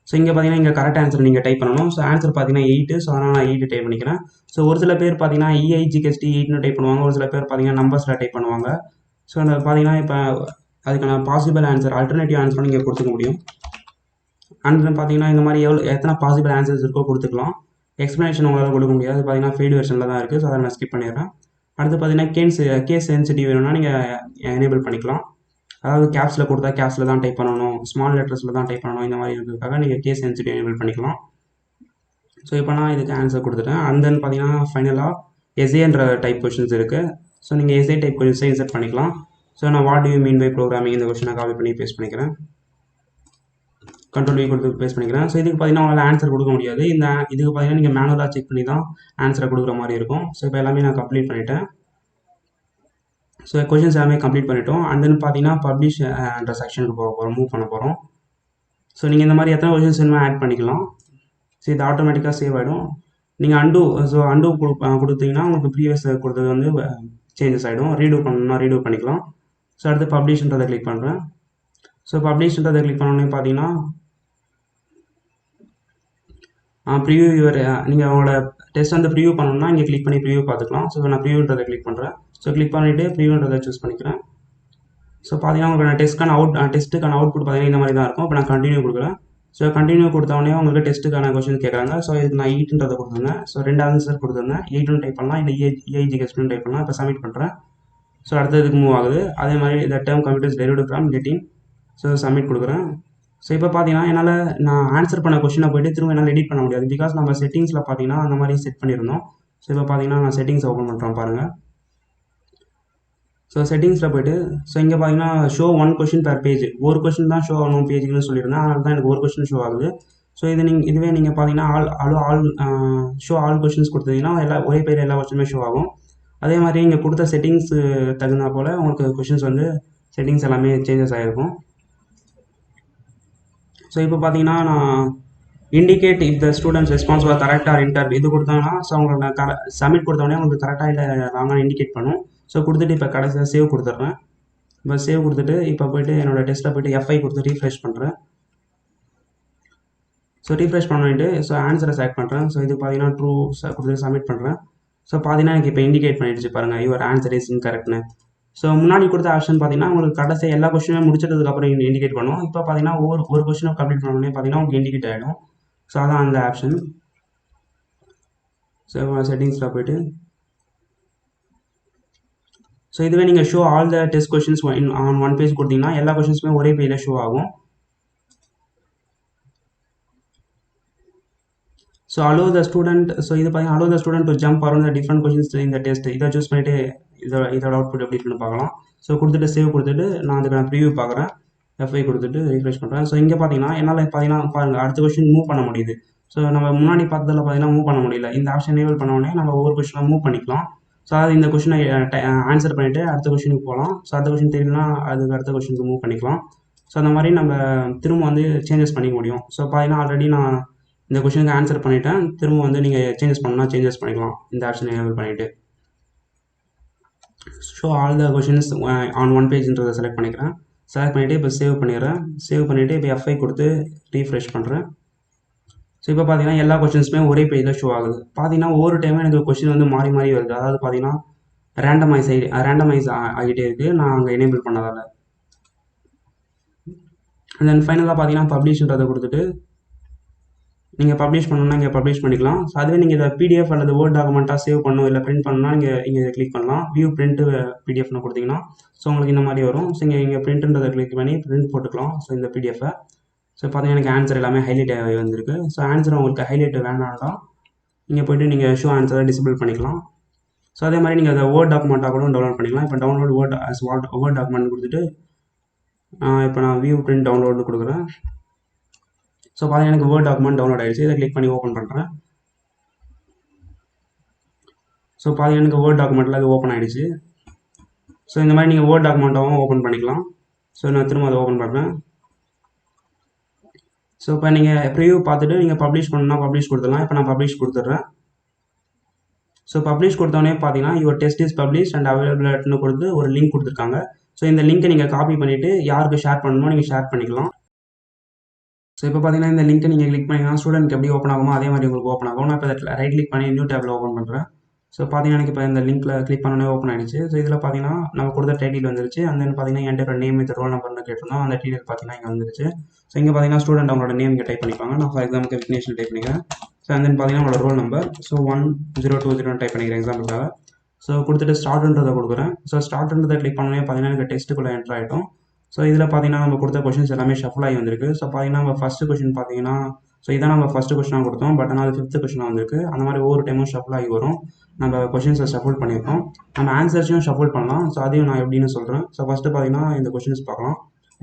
ஸோ இங்கே பார்த்தீங்கன்னா இங்கே கரெக்ட் ஆன்சர் நீங்கள் டைப் பண்ணணும். ஸோ ஆன்சர் பார்த்தீங்கன்னா 8. ஸோ அதனால் நான் 8 டைப் பண்ணிக்கிறேன். ஸோ ஒரு சில பேர் பார்த்தீங்கன்னா EIGST 8னு டைப் பண்ணுவாங்க. ஒரு சில பேர் பார்த்தீங்கன்னா நம்பர்ஸில் டைப் பண்ணுவாங்க. ஸோ அந்த பார்த்தீங்கன்னா இப்போ அதுக்கான பாசிபிள் ஆன்சர் ஆல்டர்னேட்டிவ் ஆன்சரும் நீங்கள் கொடுத்துக்க முடியும். அண்ட் பார்த்தீங்கன்னா இந்த மாதிரி எத்தனை பாசிபிள் ஆன்சர்ஸ் இருக்கோ கொடுத்துக்கலாம். எக்ஸ்ப்ளனேஷன் உங்களால் கொடுக்க முடியாது. பார்த்தீங்கன்னா ஃபெய்டு வெர்ஷனில் தான் இருக்குது. ஸோ அதை நான் ஸ்கிப் பண்ணிடுறேன். அடுத்து பார்த்தீங்கன்னா கேஸ் சென்சிட்டிவ் வேணும்னா நீங்கள் எனேபிள் பண்ணிக்கலாம். அதாவது கேப்ஸில் கொடுத்தா கேப்ஸில் தான் டைப் பண்ணணும், ஸ்மால் லெட்டர்ஸில் தான் டைப் பண்ணணும், இந்த மாதிரி இருக்கிறதுக்காக நீங்கள் கேஸ் சென்சிட்டிவ் எனேபிள் பண்ணிக்கலாம். ஸோ இப்போ நான் இதுக்கு ஆன்சர் கொடுத்துட்டேன். அண்ட் தென் பார்த்தீங்கன்னா ஃபைனலாக எஸ்ஏன்ற டைப் கொஷின்ஸ் இருக்குது. ஸோ நீங்கள் எஸ்ஏ டைப் கொஷின்ஸை இன்சர்ட் பண்ணிக்கலாம். ஸோ நான் what do you mean by programming இந்த கொஷினை காப்பி பண்ணி பேஸ்ட் பண்ணிக்கிறேன். கண்ட்ரோல் வி கொடுத்து பேஸ்ட் பண்ணிக்கிறேன். ஸோ இதுக்கு பார்த்தீங்கன்னா உங்களால் ஆன்சர் கொடுக்க முடியாது. இதுக்கு பார்த்தீங்கன்னா நீங்கள் மேனுவலாக செக் பண்ணி தான் ஆன்சரை கொடுக்குற மாதிரி இருக்கும். ஸோ இப்போ எல்லாமே நான் கம்ப்ளீட் பண்ணிட்டேன். ஸோ கொஷின்ஸ் எல்லாமே கம்ப்ளீட் பண்ணிட்டோம். அண்ட் தென் பார்த்தீங்கன்னா பப்ளிஷ் என்ற செக்ஷனுக்கு மூவ் பண்ண போகிறோம். ஸோ நீங்கள் இந்த மாதிரி எத்தனை கொஷின்ஸ் வேணுமோ ஆட் பண்ணிக்கலாம். ஸோ இது ஆட்டோமேட்டிக்காக சேவ் ஆகிடும். நீங்கள் அண்டு கொடுத்தீங்கன்னா உங்களுக்கு ப்ரீவியஸ் கொடுத்தது வந்து சேஞ்சஸ் ஆகிடும். ரீடூ பண்ணணும்னா ரீடூ பண்ணிக்கலாம். ஸோ அடுத்து பப்ளிஷ்ன்றதை கிளிக் பண்ணுறேன். ஸோ பப்ளிஷ்ன்றதை கிளிக் பண்ணோன்னே பார்த்தீங்கன்னா ப்ரிவியூ நீங்கள் உங்களோட டெஸ்ட் வந்து ப்ரிவியூ பண்ணணும்னா இங்கே கிளிக் பண்ணி ப்ரிவியூ பார்த்துக்கலாம். ஸோ நான் ப்ரிவியூன்றதை கிளிக் பண்ணுறேன். ஸோ கிளிக் பண்ணிவிட்டு ப்ரிவியூன்றதை சூஸ் பண்ணிக்கிறேன். ஸோ பார்த்தீங்கன்னா உங்களுக்கு டெஸ்ட்டுக்கான அவுட்புட் பார்த்தீங்கன்னா இந்த மாதிரி தான் இருக்கும். இப்போ நான் கண்டினியூ கொடுக்குறேன். ஸோ கண்டினியூ கொடுத்தவொடனே உங்களுக்கு டெஸ்ட்டுக்கான கொஸ்டின் கேட்குறாங்க. ஸோ இதுக்கு நான் 8ன்றதை கொடுத்துருந்தேன். ஸோ 2 ஆன்சர் கொடுத்துருந்தேன். 8னு டைப் பண்ணலாம், இல்லை EIGSTனு டைப் பண்ணலாம். இப்போ சப்மிட் பண்ணுறேன். ஸோ அடுத்ததுக்கு மூவ் ஆகுது. அதே மாதிரி இந்த term computers derivative from getting. So submit கொடுக்குறேன். ஸோ இப்போ பார்த்தீங்கன்னா நான் ஆன்சர் பண்ண கொஸ்டினை போய்ட்டு திரும்ப என்னால் எடிட் பண்ண முடியாது. பிகாஸ் நம்ம செட்டிங்ஸில் பார்த்தீங்கன்னா அந்த மாதிரி செட் பண்ணியிருந்தோம். ஸோ இப்போ பார்த்தீங்கன்னா நான் செட்டிங்ஸ் ஓப்பன் பண்ணுறேன் பாருங்கள். ஸோ செட்டிங்ஸில் போய்ட்டு ஸோ இங்கே பார்த்தீங்கன்னா ஷோ 1 கொஷின் பெர் பேஜ். ஒரு கொஷின் தான் ஷோ ஆகணும் பேஜுக்குன்னு சொல்லியிருந்தேன். அதனால தான் எனக்கு ஒரு கொஷின் ஷோ ஆகுது. ஸோ இதுவே நீங்கள் பார்த்தீங்கன்னா ஷோ ஆல் கொஷின்ஸ் கொடுத்தீங்கன்னா ஒரே பேர் எல்லா கொஷினுமே ஷோ ஆகும். அதே மாதிரி இங்கே கொடுத்த செட்டிங்ஸ் தகுந்தா போல் உங்களுக்கு கொஷின்ஸ் வந்து செட்டிங்ஸ் எல்லாமே சேஞ்சஸ் ஆகிருக்கும். ஸோ இப்போ பார்த்தீங்கன்னா நான் indicate if the students response are correct R inter இது கொடுத்தாங்கன்னா ஸோ உங்களுக்கு சப்மிட் கொடுத்தோடனே உங்களுக்கு கரெக்டாக இல்லை ராங்காக இண்டிகேட் பண்ணும். ஸோ கொடுத்துட்டு இப்போ கடைசியாக சேவ் கொடுத்துட்றேன். இப்போ சேவ் கொடுத்துட்டு இப்போ போய்ட்டு என்னோடய டெஸ்ட்டில் போய்ட்டு FI கொடுத்து ரீஃப்ரெஷ் பண்ணுறேன். ஸோ ரீஃப்ரெஷ் பண்ணிட்டு ஸோ ஆன்சரை செலக்ட் பண்ணுறேன். ஸோ இது பார்த்தீங்கன்னா ட்ரூ கொடுத்து சப்மிட் பண்ணுறேன். ஸோ பார்த்தீங்கன்னா எனக்கு இப்போ இண்டிகேட் பண்ணிடுச்சு பாருங்கள், யுவர் ஆன்சர் இஸ் இன்கரெக்ட்னு. ஸோ முன்னாடி கொடுத்த ஆப்ஷன் பார்த்தீங்கன்னா உங்களுக்கு கடைசி எல்லா கொஸ்டினுமே முடிச்சதுக்கப்புறம் இண்டிகேட் பண்ணும். இப்போ பார்த்தீங்கன்னா ஒரு கொஸ்டினை கம்ப்ளீட் பண்ணோடனே பார்த்தீங்கன்னா உங்களுக்கு இண்டிகேட் ஆகிடும். ஸோ அதான் அந்த ஆப்ஷன். ஸோ செட்டிங்ஸில் போய்ட்டு ஸோ இதுவே நீங்கள் show all the test questions on 1 page கொடுத்தீங்கன்னா எல்லா கொஷின்ஸுமே ஒரே பேஜில் ஷோ ஆகும். ஸோ அலோ த ஸ்டூடெண்ட் இது பார்த்தீங்கன்னா allow the student to jump around the different questions இந்த டெஸ்ட். இதை சூஸ் பண்ணிவிட்டு இதோட அவுட்புட் எப்படி இருக்குன்னு பார்க்கலாம். ஸோ கொடுத்துட்டு சேவ் கொடுத்துட்டு நான் அதுக்கான ப்ரிவியூ பார்க்குறேன். FI கொடுத்துட்டு ரீஃப்ரெஷ் பண்ணுறேன். ஸோ இங்கே பார்த்தீங்கன்னா என்னால் பார்த்தீங்கன்னா பாருங்கள் அடுத்த கொஷின் மூவ் பண்ண முடியுது. ஸோ நம்ம முன்னாடி பார்த்ததில் பார்த்தீங்கன்னா மூவ் பண்ண முடியல. இந்த ஆப்ஷன் எனேபிள் பண்ண உடனே நம்ம ஒவ்வொரு கொஷினாக மூவ் பண்ணிக்கலாம். ஸோ அதாவது இந்த கொஷினை ஆன்சர் பண்ணிவிட்டு அடுத்த கொஷினுக்கு போகலாம். ஸோ அடுத்த கொஷின் தெரியலனா அதுக்கு அடுத்த கொஷினுக்கு மூவ் பண்ணிக்கலாம். ஸோ அந்த மாதிரி நம்ம திரும்ப வந்து சேஞ்சஸ் பண்ணிக்க முடியும். ஸோ பார்த்தீங்கன்னா ஆல்ரெடி நான் இந்த கொஷினுக்கு ஆன்சர் பண்ணிவிட்டேன். திரும்ப வந்து நீங்கள் சேஞ்சஸ் பண்ணால் சேஞ்சஸ் பண்ணிக்கலாம் இந்த ஆப்ஷன் எனேபிள் பண்ணிவிட்டு. Show all the questions on 1 பேஜ்ன்றதை செலக்ட் பண்ணிக்கிறேன். செலக்ட் பண்ணிவிட்டு இப்போ சேவ் பண்ணிடுறேன். சேவ் பண்ணிவிட்டு இப்போ FI கொடுத்து ரீஃப்ரெஷ் பண்ணுறேன். ஸோ இப்போ பார்த்தீங்கன்னா எல்லா கொஷின்ஸுமே ஒரே பேஜில் ஷோ ஆகுது. பார்த்தீங்கன்னா ஒவ்வொரு டைமும் எனக்கு கொஷின் வந்து மாறி மாறி வருது. அதாவது பார்த்தீங்கன்னா ரேண்டமைஸ் ஆகிட்டே இருக்குது நான் அங்கே எனேபிள் பண்ணதால். அண்ட் தென் ஃபைனலாக பார்த்தீங்கன்னா பப்ளிஷ்ன்றதை கொடுத்துட்டு நீங்கள் பப்ளிஷ் பண்ணணும்னா இங்கே பப்ளிஷ் பண்ணிக்கலாம். ஸோ அதுவே நீங்கள் இதை பிடிஎஃப் அல்லது வேர்ட் டாக்குமெண்ட்டாக சேவ் பண்ணணும் இல்லை பிரிண்ட் பண்ணணும்னா நீங்கள் இங்கே கிளிக் பண்ணலாம். வியூ பிரிண்ட் பிடிஎஃப்னு கொடுத்தீங்கன்னா ஸோ உங்களுக்கு இந்த மாதிரி வரும். ஸோ இங்கே பிரிண்ட்ன்றதை கிளிக் பண்ணி பிரிண்ட் போட்டுக்கலாம். ஸோ இந்த பிடிஎஃபை ஸோ பார்த்தீங்கன்னா எனக்கு ஆன்சர் எல்லாமே ஹைலைட் ஆகி வந்திருக்கு. ஸோ ஆன்சர் உங்களுக்கு ஹைலைட் வேண்டாம்னா இங்கே போய்ட்டு நீங்கள் ஷோ ஆன்சரை டிசபிள் பண்ணிக்கலாம். ஸோ அதே மாதிரி நீங்கள் அதை வேர்ட் டாக்குமெண்ட்டாக கூட டவுன்லோட் பண்ணிக்கலாம். இப்போ டவுன்லோட் வேர்ட் டாக்குமெண்ட் கொடுத்துட்டு இப்போ நான் வியூ பிரிண்ட் டவுன்லோடு கொடுக்குறேன். ஸோ பார்த்தீங்கன்னா எனக்கு வேர்ட் டாக்குமெண்ட் டவுன்லோட் ஆகிடுச்சு. இதை கிளிக் பண்ணி ஓப்பன் பண்ணுறேன். ஸோ பார்த்தீங்கன்னா எனக்கு வேர்ட் டாக்குமெண்ட்டில் அது ஓப்பன் ஆகிடுச்சு. ஸோ இந்த மாதிரி நீங்கள் வேர்ட் டாக்குமெண்ட்டாகவும் ஓப்பன் பண்ணிக்கலாம். ஸோ நான் திரும்ப அதை ஓப்பன் பண்ணுறேன். ஸோ இப்போ நீங்கள் ப்ரிவ்யூ பார்த்துட்டு நீங்கள் பப்ளிஷ் பண்ணணும்னா பப்ளிஷ் கொடுத்துடலாம். இப்போ நான் பப்ளிஷ் கொடுத்துட்றேன். ஸோ பப்ளிஷ் கொடுத்தோடனே பார்த்தீங்கன்னா your test is publish and அவைலபிள்னு கொடுத்து ஒரு லிங்க் கொடுத்துருக்காங்க. ஸோ இந்த லிங்க்கை நீங்கள் காப்பி பண்ணிவிட்டு யாருக்கு ஷேர் பண்ணணுமோ நீங்கள் ஷேர் பண்ணிக்கலாம். ஸோ இப்போ பார்த்தீங்கன்னா இந்த லிங்க்கை நீங்கள் கிளிக் பண்ணிங்கன்னா ஸ்டூடெண்ட்க்கு எப்படி ஓப்பன் ஆகுமோ அதே மாதிரி உங்களுக்கு ஓப்பன் ஆகும். நான் இப்போ ரைட் கிளிக் பண்ணி நியூ டேப்பில் ஓப்பன் பண்ணுறேன். ஸோ பார்த்தீங்கன்னா எனக்கு இப்போ இந்த லிங்க்கில் கிளிக் பண்ணோன்னே ஓப்பன் ஆகிடுச்சு. ஸோ இதில் பார்த்தீங்கன்னா நம்ம கொடுத்த டைட்டில் வந்துருச்சு. அண்ட் தென் பார்த்தீங்கன்னா என்கிட்ட நேம் வித் ரோல் நம்பர்னு கேட்டிருந்தோம். அந்த டீட்டெயில் பார்த்தீங்கன்னா இங்கே வந்துருச்சு. ஸோ இங்கே பார்த்தீங்கன்னா ஸ்டூடெண்ட் அவங்களோட நேம் இங்கே டைப் பண்ணிப்பாங்க. நான் ஃபார் எக்ஸாம்பிள் விக்னேஷன் டைப் பண்ணிக்கிறேன். ஸோ அண்ட் தென் பார்த்தீங்கன்னா உங்களோட ரோல் நம்பர் ஸோ 1020 டைப் பண்ணிக்கிறேன் எக்ஸாம்பிளுக்காக. ஸோ கொடுத்துட்டு ஸ்டார்ட்ன்றதை கொடுக்குறேன். ஸோ ஸ்டார்ட்ன்றதை கிளிக் பண்ணோன்னே பார்த்தீங்கன்னா எனக்கு டெஸ்ட்டுக்குள்ளே என்ட்ரு ஆகிட்டோம். ஸோ இதில் பார்த்தீங்கன்னா நம்ம கொடுத்த கொஷின்ஸ் எல்லாமே ஷஃபிள் ஆகி வந்திருக்கு. ஸோ பார்த்தீங்கன்னா நம்ம ஃபஸ்ட்டு கொஷின் பார்த்தீங்கன்னா ஸோ இதான் நம்ம ஃபஸ்ட்டு கொஷினாக கொடுத்தோம். பட் ஆனால் அது 5th கொஷினாக வந்திருக்கு. அந்த மாதிரி ஒவ்வொரு டைமும் ஷஃபிள் ஆகி வரும். நம்ம கொஷின்ஸை ஷஃபிள் பண்ணியிருக்கோம். நம்ம ஆன்சர்ஸையும் ஷஃபிள் பண்ணலாம். ஸோ அதையும் நான் எப்படின்னு சொல்கிறேன். ஸோ ஃபஸ்ட்டு பார்த்தீங்கன்னா இந்த கொஷின்ஸ் பார்க்கலாம்.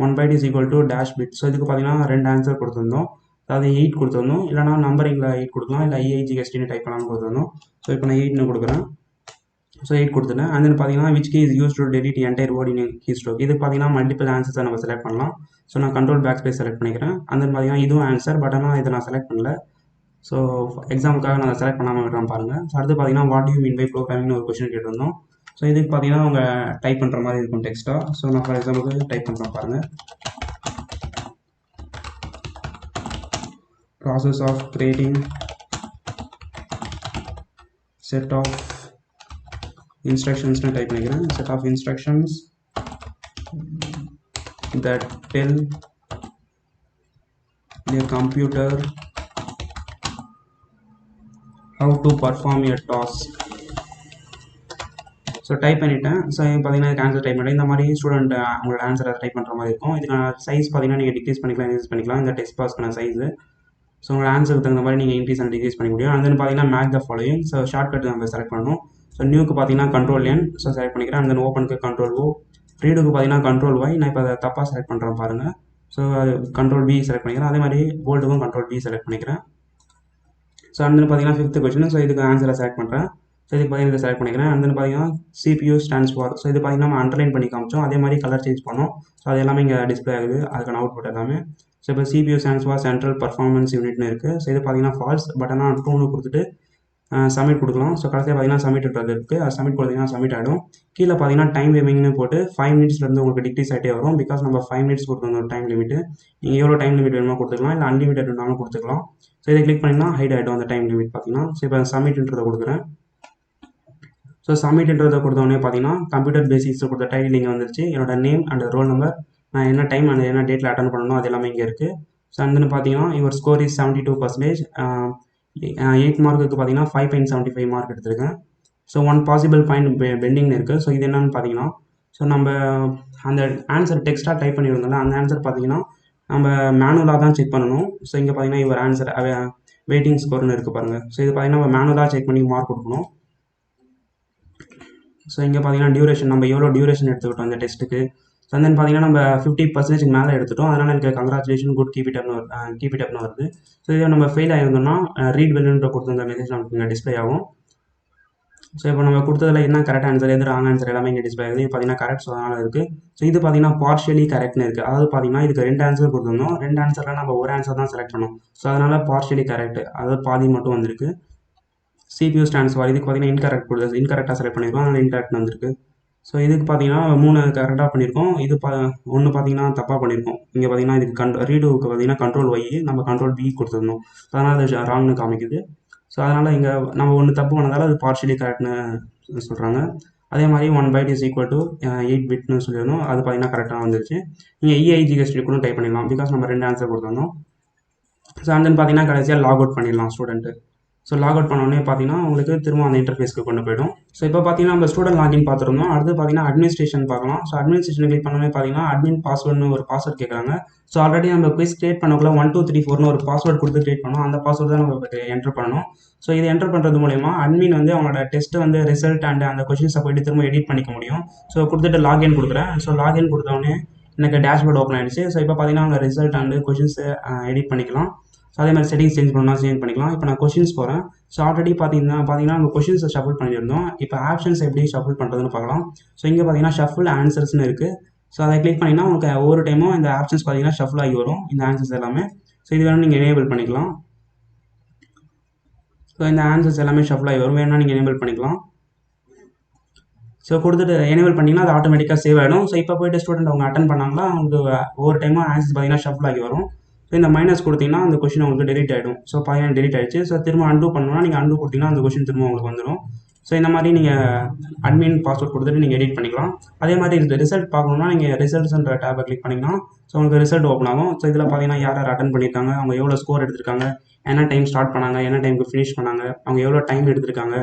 1 byte is equal to dash bit. So இதுக்கு பார்த்தீங்கன்னா 2 ஆன்சர் கொடுத்துருந்தோம். அதாவது 8 கொடுத்துருந்தோம். இல்லைனா நம்பரிங்கில் 8 கொடுக்கலாம். இல்லை IIGSTன்னு டைப் பண்ணலாம்னு கொடுத்துருந்தோம். ஸோ இப்போ நான் 8ன்னு கொடுக்குறேன். ஸோ 8 கொடுத்துட்டேன். அண்ட் தென் பார்த்தீங்கன்னா which key is used to delete entire word in a keystroke. இது பார்த்தீங்கன்னா மல்டிபிள் ஆன்சர்ஸை நம்ம செலக்ட் பண்ணலாம். ஸோ நான் கண்ட்ரோல் பேக் ஸ்பேஸ் செலக்ட் பண்ணிக்கிறேன். அண்ட் தென் பார்த்தீங்கன்னா இதுவும் ஆன்சர். பட் ஆனால் இதை நான் செலக்ட் பண்ணல. ஸோ எக்ஸாமுக்காக நான் செலக்ட் பண்ணாமல் விடுறேன் பாருங்கள். ஸோ அடுத்து பார்த்தீங்கன்னா வாட் யூ மீன் பை ப்ரோக்ராமிங்னு ஒரு கொஸ்டின் கேட்டிருந்தோம். ஸோ இதுக்கு பார்த்தீங்கன்னா அவங்க டைப் பண்ணுற மாதிரி இருக்கும் டெக்ஸ்ட்டாக. ஸோ நான் ஃபார் எக்ஸாம்பிளுக்கு டைப் பண்ணுறேன் பாருங்கள். Process of creating set of இன்ஸ்ட்ரக்ஷன்ஸ்னு டைப் பண்ணிக்கிறேன். Set of instructions that tell the computer how to perform a task. So type பண்ணிவிட்டேன். ஸோ பார்த்தீங்கன்னா இதுக்கு ஆன்சர் டைப் பண்ணிட்டேன். இந்த மாதிரி ஸ்டூடெண்ட் அவங்களோட ஆன்சரை டைப் பண்ணுற மாதிரி இருக்கும். இதுக்கான சைஸ் பார்த்தீங்கன்னா நீங்கள் டிக்ரீஸ் பண்ணிக்கலாம், இன்க்ரீஸ் பண்ணிக்கலாம். இந்த டெக்ஸ்ட் பாஸ்க்கான சைஸு ஸோ உங்களோட ஆன்சருக்கு தகுந்த மாதிரி நீங்கள் இன்க்ரீஸ் அண்ட் டிக்ரீஸ் பண்ண முடியும். அண்ட் தென் பார்த்தீங்கன்னா make the following. So shortcut நம்ம செலக்ட் பண்ணணும். ஸோ நியூக்கு பார்த்தீங்கன்னா கண்ட்ரோல் என் ஸோ செலக்ட் பண்ணிக்கிறேன். அண்ட் தென் ஓப்பனுக்கு கண்ட்ரோல் ஓ, ரீடுக்கு பார்த்தீங்கன்னா கண்ட்ரோல் ஒய். நான் இப்போ அதை தப்பாக செலக்ட் பண்ணுறேன் பாருங்கள். ஸோ அது கண்ட்ரோல் பி செலக்ட் பண்ணிக்கிறேன். அதே மாதிரி போல்டுக்கும் கண்ட்ரோல் பி செலக்ட் பண்ணிக்கிறேன். ஸோ அண்ட் தென் பார்த்தீங்கன்னா 5th கொஸ்டின். ஸோ இதுக்கு ஆன்சரை செலக்ட் பண்ணுறேன். ஸோ இதுக்கு பார்த்தீங்கன்னா இதை செலக்ட் பண்ணிக்கிறேன். அண்ட் தென் பார்த்தீங்கன்னா CPU ஸ்டாண்ட்ஸ் ஃபார். ஸோ இது பார்த்தீங்கன்னா நம்ம அண்டர்லைன் பண்ணி காமிச்சோம். அதே மாதிரி கலர் சேஞ்ச் பண்ணோம். ஸோ அது எல்லாமே இங்கே டிஸ்பிளே ஆகுது. அதுக்கான அவுட்புட் எல்லாமே. ஸோ இப்போ CPU stands for central performance யூனிட்னு இருக்குது. ஸோ இது பார்த்தீங்கன்னா ஃபால்ஸ். பட் ஆனால் 2ன்னு கொடுத்துட்டு சப்மிட் கொடுக்கலாம். ஸோ கடைசியாக பார்த்தீங்கன்னா சப்மிட்ன்றது இருக்குது. அது சப்மிட் கொடுத்தீங்கன்னா சப்மிட் ஆகிடும். கீழே பார்த்தீங்கன்னா டைம் லிமிட்னு போட்டு 5 மினிட்ஸ்லேருந்து உங்களுக்கு டிக்ரீஸ் ஆகிட்டே வரும். பிகாஸ் நம்ம 5 மினிட்ஸ் கொடுத்துருந்தோம் டைம் லிமிட்டு. நீங்கள் எவ்வளோ டைம் லிமிட் வேணுமோ கொடுத்துக்கலாம், இல்லை அன்லிமிட்டட் வேணாலும் கொடுத்துக்கலாம். ஸோ இதை கிளிக் பண்ணிங்கன்னா ஹைட் ஆகிடும் அந்த டைம் லிமிட் பார்த்தீங்கன்னா. ஸோ இப்போ சப்மிட்ன்றதை கொடுக்குறேன். ஸோ சப்மிட்ன்றதை கொடுத்தோடனே பார்த்தீங்கன்னா கம்ப்யூட்டர் பேசிக்ஸ் கொடுத்த டைட்டில் இங்கே வந்துருச்சு. என்னோட நேம் அண்ட் ரோல் நம்பர், நான் என்ன டைம் அண்ட் என்ன டேட்டில் அட்டன் பண்ணணும் அது எல்லாமே இங்கே இருக்குது. ஸோ அந்தன்னு பார்த்தீங்கன்னா யுவர் ஸ்கோர் இஸ் 72%. 8 மார்க்குக்கு பார்த்தீங்கன்னா 5.75 மார்க் எடுத்திருக்கேன். ஸோ 1 பாசிபிள் பாயிண்ட் பெண்டிங்னு இருக்குது. ஸோ இது என்னன்னு பார்த்தீங்கன்னா ஸோ நம்ம அந்த ஆன்சர் டெக்ஸ்ட்டாக டைப் பண்ணியிருந்தோம்ல அந்த ஆன்சர் பார்த்தீங்கன்னா நம்ம மேனுவலாக தான் செக் பண்ணணும். ஸோ இங்கே பார்த்தீங்கன்னா இவர் ஆன்சர் வெயிட்டிங் ஸ்கோர்னு இருக்குது பாருங்கள். ஸோ இது பார்த்தீங்கன்னா நம்ம மேனுவலாக செக் பண்ணி மார்க் கொடுக்கணும். ஸோ இங்கே பார்த்தீங்கன்னா டியூரேஷன் நம்ம எவ்வளோ டியூரேஷன் எடுத்துக்கிட்டோம் அந்த டெஸ்ட்டுக்கு. ஸோ தென் பார்த்தீங்கன்னா நம்ம 50% மேலே எடுத்துட்டோம். அதனால் எனக்கு கங்க்ராச்சுலேஷன் குட் கீப் இட் அப்னு வருது. ஸோ இதை நம்ம ஃபெயில் ஆகிருந்தோம்னா ரீட் வெல்லுன்ற கொடுத்துருந்த மெசேஜ் நமக்கு இங்கே டிஸ்பிளே ஆகும். ஸோ இப்போ நம்ம கொடுத்ததில் என்ன கரெக்ட் ஆன்சர் எது ராங் ஆன்சர் எல்லாமே இங்கே டிஸ்பிளே ஆகுது. இது பார்த்தீங்கன்னா கரெக்ட். ஸோ அதனால் இருக்குது. ஸோ இது பார்த்தீங்கன்னா பார்ஷியலி கரெக்ட்னு இருக்குது. அதாவது பார்த்தீங்கன்னா இதுக்கு 2 ஆன்சர் கொடுத்துருந்தோம். 2 ஆன்சரில் நம்ம ஒரு ஆன்சர் தான் செலக்ட் பண்ணோம். ஸோ அதனால் பார்ஷியலி கரெக்ட், அதாவது பாதி மட்டும் வந்திருக்கு. CPU ஸ்டாண்ட்ஸ் ஃபார் இதுக்கு பார்த்தீங்கன்னா இன்கரெக்டாக செலக்ட் பண்ணியிருக்கோம். அதனால் இன்கரெக்ட் வந்திருக்கு. ஸோ இதுக்கு பார்த்தீங்கன்னா 3 கரெக்டாக பண்ணியிருக்கோம். இது ஒன்று பார்த்தீங்கன்னா தப்பாக பண்ணியிருக்கோம். இங்கே பார்த்தீங்கன்னா இதுக்கு ரீடூவுக்கு பார்த்தீங்கன்னா கண்ட்ரோல் ஒய் நம்ம கண்ட்ரோல் பி கொடுத்துருந்தோம். அதனால் அது ராங்னு காமிக்குது. ஸோ அதனால் இங்கே நம்ம ஒன்று தப்பு பண்ணதால் அது பார்ஷியலி கரெக்ட்னு சொல்கிறாங்க. அதே மாதிரி 1 byte இஸ் ஈக்குவல் டு 8 bitனு சொல்லிடணும். அது பார்த்தீங்கன்னா கரெக்டாக வந்துருச்சு. நீங்கள் EIGHT கூட டைப் பண்ணிடலாம். பிகாஸ் நம்ம 2 ஆன்சர் கொடுத்துருந்தோம். ஸோ அண்ட் தென் பார்த்தீங்கன்னா கடைசியாக லாக் அவுட் பண்ணிடலாம் ஸ்டூடெண்ட்டு. ஸோ லாக் அவுட் பண்ணோடனே பார்த்தீங்கன்னா உங்களுக்கு திரும்ப அந்த இன்டர்ஃபேஸ்க்கு கொண்டு போய்டும். ஸோ இப்போ பார்த்தீங்கன்னா நம்ம ஸ்டூடெண்ட் லாகின் பார்த்துருந்தோம். அடுத்து பார்த்தீங்கன்னா அட்மினிஸ்ட்ரேஷன் பார்க்கலாம். ஸோ அட்மினிஸ்ட்ரேஷன் கிளிக் பண்ணோடனே பார்த்தீங்கன்னா அட்மின் பாஸ்வேர்டுன்னு ஒரு பாஸ்வேர்ட் கேட்குறாங்க. ஸோ ஆல்ரெடி நம்ம குவிஸ் கிரியேட் பண்ணக்குள்ள 1 2 3 4னு ஒரு பாஸ்வேர்டு கொடுத்து கிரியேட் பண்ணோம். அந்த பாஸ்வேர்டு தான் நம்ம என்டர் பண்ணணும். ஸோ இது என்டர் பண்ணுறது மூலயமா அட்மின் வந்து அவங்களோட டெஸ்ட் வந்து ரிசல்ட் அண்ட் அந்த கொஷின்ஸை போய்ட்டு திரும்ப எடிட் பண்ணிக்க முடியும். ஸோ கொடுத்துட்டு லாகின் கொடுக்குறேன். ஸோ லாகின் கொடுத்தோடனே எனக்கு டேஷ்போர்ட் ஓப்பன் ஆகிடுச்சு. ஸோ இப்போ பார்த்தீங்கன்னா அவங்க ரிசல்ட் அண்ட் கொஷின்ஸை எடிட் பண்ணிக்கலாம். ஸோ அதே மாதிரி செட்டிங்ஸ் சேஞ்ச் பண்ணால் சேஞ்ச் பண்ணிக்கலாம். இப்போ நான் கொஷின்ஸ் போகிறேன். ஸோ ஆல்ரெடி பார்த்தீங்கன்னா நம்ம கொஷின்ஸை ஷஃபிள் பண்ணியிருந்தோம். இப்போ ஆப்ஷன்ஸ் எப்படி ஷஃபிள் பண்ணுறதுன்னு பார்க்கலாம். ஸோ இங்கே பார்த்தீங்கன்னா ஷஃபிள் ஆன்சர்ஸ்னு இருக்குது. ஸோ அதை கிளிக் பண்ணிங்கன்னா உங்களுக்கு ஒவ்வொரு டைமும் இந்த ஆப்ஷன்ஸ் பார்த்தீங்கன்னா ஷஃபிள் ஆகி வரும் இந்த ஆன்சர்ஸ் எல்லாமே. ஸோ இது வேணும் நீங்கள் எனேபிள் பண்ணிக்கலாம். ஸோ இந்த ஆன்சர்ஸ் எல்லாமே ஷஃபிள் ஆகி வரும். வேணால் நீங்கள் எனேபிள் பண்ணிக்கலாம். ஸோ கொடுத்துட்டு எனேபிள் பண்ணிங்கன்னா அது ஆட்டோமேட்டிக்காக சேவ் ஆகிடும். ஸோ இப்போ போய்ட்டு ஸ்டூடெண்ட் அவங்க அட்டன் பண்ணாங்களா அவங்களுக்கு ஒவ்வொரு டைமும் ஆன்சர்ஸ் பார்த்தீங்கன்னா ஷஃபிள் ஆகி வரும். ஸோ இந்த மைனஸ் கொடுத்தீங்கன்னா அந்த கொஷின் உங்களுக்கு டெலிட் ஆகிடும். ஸோ பார்த்தீங்கன்னா டெலிட் ஆகிடுச்சு. ஸோ திரும்ப அன்டூ பண்ணணும்னா நீங்கள் அன்டூ கொடுத்தீங்கன்னா அந்த கொஷின் திரும்ப உங்களுக்கு வந்துடும். ஸோ இந்த மாதிரி நீங்கள் அட்மின் பாஸ்வேர்ட் கொடுத்துட்டு நீங்கள் எடிட் பண்ணிக்கலாம். அதே மாதிரி இந்த ரிசல்ட் பார்க்கணும்னா நீங்கள் ரிசல்ட்ஸ்ன்ற டேப்பை கிளிக் பண்ணிங்கன்னா ஸோ உங்களுக்கு ரிசல்ட் ஓப்பன் ஆகும். ஸோ இதில் பார்த்தீங்கன்னா யார் யார் அட்டன் பண்ணியிருக்காங்க, அவங்க எவ்வளோ ஸ்கோர் எடுத்திருக்காங்க, என்ன டைம் ஸ்டார்ட் பண்ணாங்க, என்ன டைமுக்கு ஃபினிஷ் பண்ணாங்க, அவங்க எவ்வளோ டைம் எடுத்திருக்காங்க,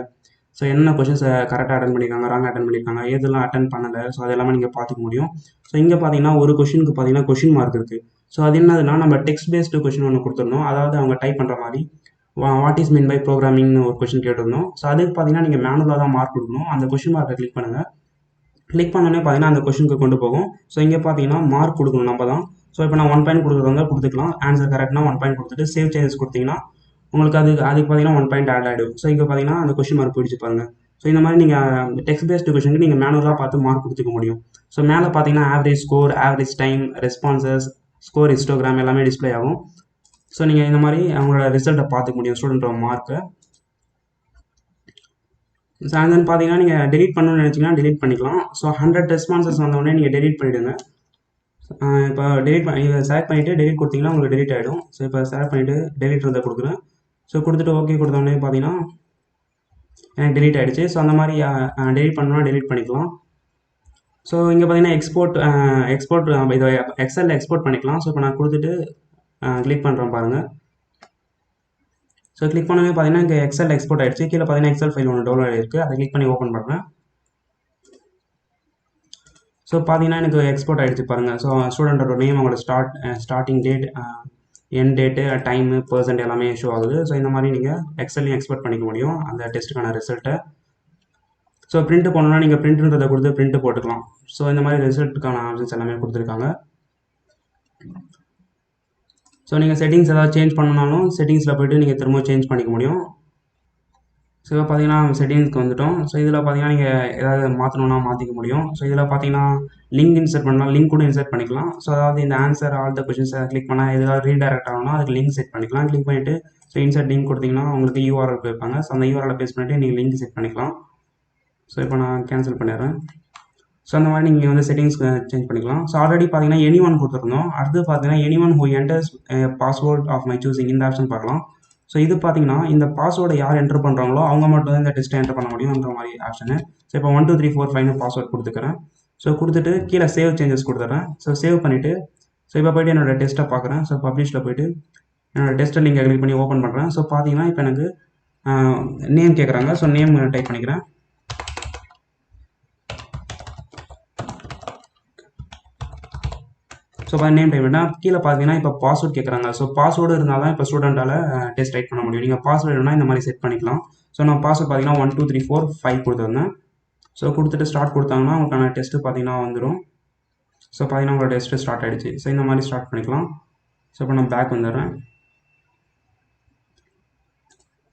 ஸோ என்ன கொஷின்ஸை கரெக்டாக அட்டன் பண்ணியிருக்காங்க, ராங் அட்டன் பண்ணியிருக்காங்க, எதெல்லாம் அட்டன் பண்ணலை, ஸோ அது எல்லாமே நீங்கள் பார்த்துக்க முடியும். ஸோ இங்கே பார்த்தீங்கன்னா ஒரு கொஷினுக்கு பார்த்தீங்கன்னா கொஷின் மார்க் இருக்குது. ஸோ அது என்னதுன்னா நம்ம டெக்ஸ்ட் பேஸ்டு கொஷின் ஒன்று கொடுத்துருந்தோம். அதாவது அவங்க டைப் பண்ணுற மாதிரி வாட் இஸ் மீன் பை ப்ரோக்ராமிங்னு ஒரு கொஷின் கேட்டிருந்தோம். ஸோ அதுக்கு பார்த்தீங்கன்னா நீங்கள் மேனுவலாக தான் மார்க் கொடுக்கணும். அந்த கொஷின் மார்க்கை கிளிக் பண்ணுங்கள். கிளிக் பண்ணோன்னே பார்த்தீங்கன்னா அந்த கொஷினுக்கு கொண்டு போகும். ஸோ இங்கே பார்த்தீங்கன்னா மார்க் கொடுக்கணும் நம்ம தான். ஸோ இப்போ நான் 1 பாயிண்ட் கொடுக்குறதா கொடுத்துக்கலாம். ஆன்சர் கரெக்ட்னா 1 பாயிண்ட் கொடுத்துட்டு சேவ் சேஞ்சஸ் கொடுத்தீங்கன்னா உங்களுக்கு அதுக்கு பார்த்தீங்கன்னா 1 பாயிண்ட் ஆட் ஆகிடும். ஸோ இங்கே பார்த்தீங்கன்னா அந்த கொஷின் மார்க் போயிடுச்சு பாருங்கள். ஸோ இந்த மாதிரி நீங்கள் டெக்ஸ்ட் பேஸ்டு கொஷனுக்கு நீங்கள் மேனுவலாக பார்த்து மார்க் கொடுத்துக்க முடியும். ஸோ மேலே பார்த்தீங்கன்னா average score, average time, responses, score histogram எல்லாமே டிஸ்பிளே ஆகும். ஸோ நீங்கள் இந்த மாதிரி அவங்களோட ரிசல்ட்டை பார்த்துக்க முடியும் ஸ்டூடெண்ட்டோட மார்க்கை. ஸோ அண்ட் தென் பார்த்தீங்கன்னா நீங்கள் டெலிட் பண்ணணும்னு நினச்சிங்கன்னா டெலிட் பண்ணிக்கலாம். ஸோ 100 ரெஸ்பான்சஸ் வந்தோடனே நீங்கள் டெலிட் பண்ணிவிடுங்க. இப்போ இதை செலக்ட் பண்ணிவிட்டு டெலிட் கொடுத்தீங்கன்னா உங்களுக்கு டெலிட் ஆகிடும். ஸோ இப்போ செலக்ட் பண்ணிவிட்டு டெலிட் இருந்தால் கொடுக்குறேன். ஸோ கொடுத்துட்டு ஓகே கொடுத்தோடனே பார்த்தீங்கன்னா எனக்கு டெலிட் ஆகிடுச்சு. ஸோ அந்த மாதிரி டெலிட் பண்ணணும்னா டெலிட் பண்ணிக்கலாம். ஸோ இங்கே பார்த்தீங்கன்னா எக்ஸ்போர்ட் இதை எக்ஸலில் எக்ஸ்போர்ட் பண்ணிக்கலாம். ஸோ இப்போ நான் கொடுத்துட்டு கிளிக் பண்ணுறேன் பாருங்கள். ஸோ கிளிக் பண்ணவே பார்த்தீங்கன்னா இங்கே எக்ஸல் எக்ஸ்போர்ட் ஆகிடுச்சு. கீழே பார்த்தீங்கன்னா எக்ஸல் ஃபைல் ஒன்று டவுன்லோட் ஆகிருக்கு. அதை கிளிக் பண்ணி ஓப்பன் பண்ணுறேன். ஸோ பார்த்தீங்கன்னா எனக்கு எக்ஸ்போர்ட் ஆகிடுச்சு பாருங்கள். ஸோ ஸ்டூடெண்ட்டோட நேம், அவங்களோட ஸ்டார்டிங் டேட், என் டேட்டு, டைமு, பர்சன்ட் எல்லாமே ஷோ ஆகுது. ஸோ இந்த மாதிரி நீங்கள் எக்ஸல்லையும் எக்ஸ்போர்ட் பண்ணிக்க முடியும் அந்த டெஸ்ட்டுக்கான ரிசல்ட்டை. ஸோ பிரிண்ட்டு போனோம்னா நீங்கள் பிரிண்ட்டுன்றதை கொடுத்து பிரிண்ட்டு போட்டுக்கலாம். ஸோ இந்த மாதிரி ரிசல்ட்டுக்கான ஆப்ஷன்ஸ் எல்லாமே கொடுத்துருக்காங்க. ஸோ நீங்கள் செட்டிங்ஸ் ஏதாவது சேஞ்ச் பண்ணனாலும் செட்டிங்ஸில் போய்ட்டு நீங்கள் திரும்ப சேஞ்ச் பண்ணிக்க முடியும். ஸோ இப்போ பார்த்தீங்கன்னா செட்டிங்ஸ்க்கு வந்துவிட்டோம். ஸோ இதில் பார்த்தீங்கன்னா நீங்கள் ஏதாவது மாற்றணுன்னா மாற்றிக்க முடியும். ஸோ இதில் பார்த்தீங்கன்னா லிங்க் இன்சர்ட் பண்ணலாம், லிங்க் கூட இன்சர்ட் பண்ணிக்கலாம். ஸோ அதாவது இந்த ஆன்சர் ஆல் த கொஷின்ஸை கிளிக் பண்ணால் எதாவது ரீடைரக்ட் ஆகணும்னா அதுக்கு லிங்க் செட் பண்ணிக்கலாம். கிளிக் பண்ணிவிட்டு ஸோ இன்சர்ட் லிங்க் கொடுத்தீங்கன்னா உங்களுக்கு URL கேட்பாங்க. ஸோ அந்த URL பேஸ் பண்ணிவிட்டு நீங்கள் லிங்க் செட் பண்ணிக்கலாம். ஸோ இப்போ நான் கேன்சல் பண்ணிடுறேன். ஸோ அந்த மாதிரி நீங்கள் வந்து செட்டிங்ஸ் சேஞ்ச் பண்ணிக்கலாம். ஸோ ஆல்ரெடி பார்த்தீங்கன்னா எனி1 கொடுத்துருந்தோம். அடுத்து பார்த்தீங்கன்னா anyone who enters password of my choosing இந்த ஆப்ஷன் பார்க்கலாம். ஸோ இது பார்த்தீங்கன்னா இந்த பாஸ்வேர்டை யார் என்டர் பண்ணுறாங்களோ அவங்க மட்டும் தான் இந்த டெஸ்ட்டை என்டர் பண்ண முடியும்ன்ற மாதிரி ஆப்ஷனு. ஸோ இப்போ 1 2 3 4 5 பாஸ்வேர்ட் கொடுத்துக்கிறேன். ஸோ கொடுத்துட்டு கீழே சேவ் சேஞ்சஸ் கொடுத்துட்றேன். ஸோ சேவ் பண்ணிவிட்டு ஸோ இப்போ போய்ட்டு என்னோடய டெஸ்ட்டை பார்க்குறேன். ஸோ பப்ளிஷில் போய்ட்டு என்னோடய டெஸ்ட்டை நீங்கள் கிளிக் பண்ணி ஓப்பன் பண்ணுறேன். ஸோ பார்த்தீங்கன்னா இப்போ எனக்கு நேம் கேட்குறாங்க. ஸோ நேம் டைப் பண்ணிக்கிறேன். ஸோ நேம் டைப் பண்ணால் கீழே பார்த்தீங்கன்னா இப்போ பாஸ்வேர்ட் கேட்குறாங்க. ஸோ பாஸ்வேர்டு இருந்தால் தான் இப்போ ஸ்டூடெண்ட்டால் டெஸ்ட் ரைட் பண்ண முடியும். நீங்கள் பாஸ்வேர்டு வேணும்னா இந்த மாதிரி செட் பண்ணிக்கலாம். ஸோ நான் பாஸ்வேர்ட் பார்த்தீங்கன்னா 1 2 3 4 5 கொடுத்துருந்தேன். ஸோ கொடுத்துட்டு ஸ்டார்ட் கொடுத்தாங்கன்னா உங்களுக்கான டெஸ்ட்டு பார்த்தீங்கன்னா வந்துடும். ஸோ பார்த்தீங்கன்னா உங்களோட டெஸ்ட்டு ஸ்டார்ட் ஆகிடுச்சு. ஸோ இந்த மாதிரி ஸ்டார்ட் பண்ணிக்கலாம். ஸோ இப்போ நான் பேக் வந்துடுறேன்.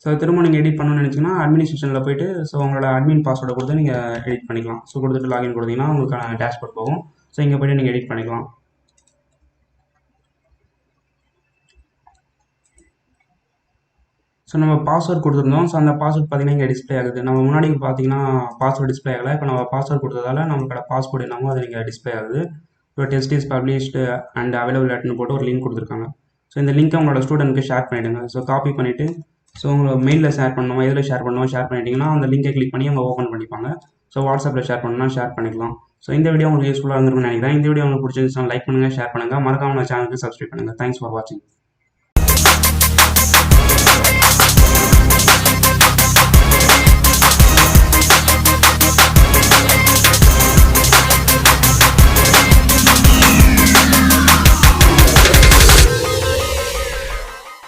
ஸோ திரும்ப நீங்கள் எடிட் பண்ணணும்னு நினச்சிங்கன்னா அட்மினிஸ்ட்ரேஷனில் போய்ட்டு ஸோ உங்களோட அட்மின் பாஸ்வேர்டை கொடுத்து நீங்கள் எடிட் பண்ணிக்கலாம். ஸோ கொடுத்துட்டு லாகின் கொடுத்தீங்கன்னா உங்களுக்கான டேஷ்போர்ட் போகும். ஸோ இங்கே போய்ட்டு நீங்கள் எடிட் பண்ணிக்கலாம். ஸோ நம்ம பாஸ்வேர்ட் கொடுத்துருந்தோம். ஸோ அந்த பாஸ்வேர்ட் பார்த்தீங்கன்னா இங்கே டிஸ்ப்ளே ஆகுது. நம்ம முன்னாடி பார்த்தீங்கன்னா பாஸ்வேர்ட் டிஸ்ப்ளே ஆகலை. இப்போ நம்ம பாஸ்வேர்ட் கொடுத்ததால நம்மளோட பாஸ்வேர்டு என்னமோ அது இங்கே டிஸ்ப்ளே ஆகுது. இப்போ test is published and available அட்னு போட்டு ஒரு லிங்க் கொடுத்துருக்காங்க. ஸோ இந்த லிங்க்கை உங்களோட ஸ்டூடெண்ட்க்கு ஷேர் பண்ணிவிடுங்க. ஸோ காப்பி பண்ணிவிட்டு ஸோ உங்களை மெயிலில் ஷேர் பண்ணணுமா, எதில் ஷேர் பண்ணணுமோ ஷேர் பண்ணிட்டீங்கன்னா அந்த லிங்கை கிளிக் பண்ணி அவங்க ஓப்பன் பண்ணிப்பாங்க. ஸோ வாட்ஸ்அப்பில் ஷேர் பண்ணணும்னா ஷேர் பண்ணிக்கலாம். ஸோ இந்த வீடியோ உங்களுக்கு யூஸ்ஃபுல்லாக இருந்திருக்கும்னு நினைக்கிறேன். இந்த வீடியோ உங்களுக்கு பிடிச்சிருந்துச்சுன்னா லைக் பண்ணுங்கள், ஷேர் பண்ணுங்கள், மறக்காம நம்ம சேனலுக்கு சப்ஸ்கிரைப் பண்ணுங்கள். தேங்க்ஸ் ஃபார் வாட்சிங்.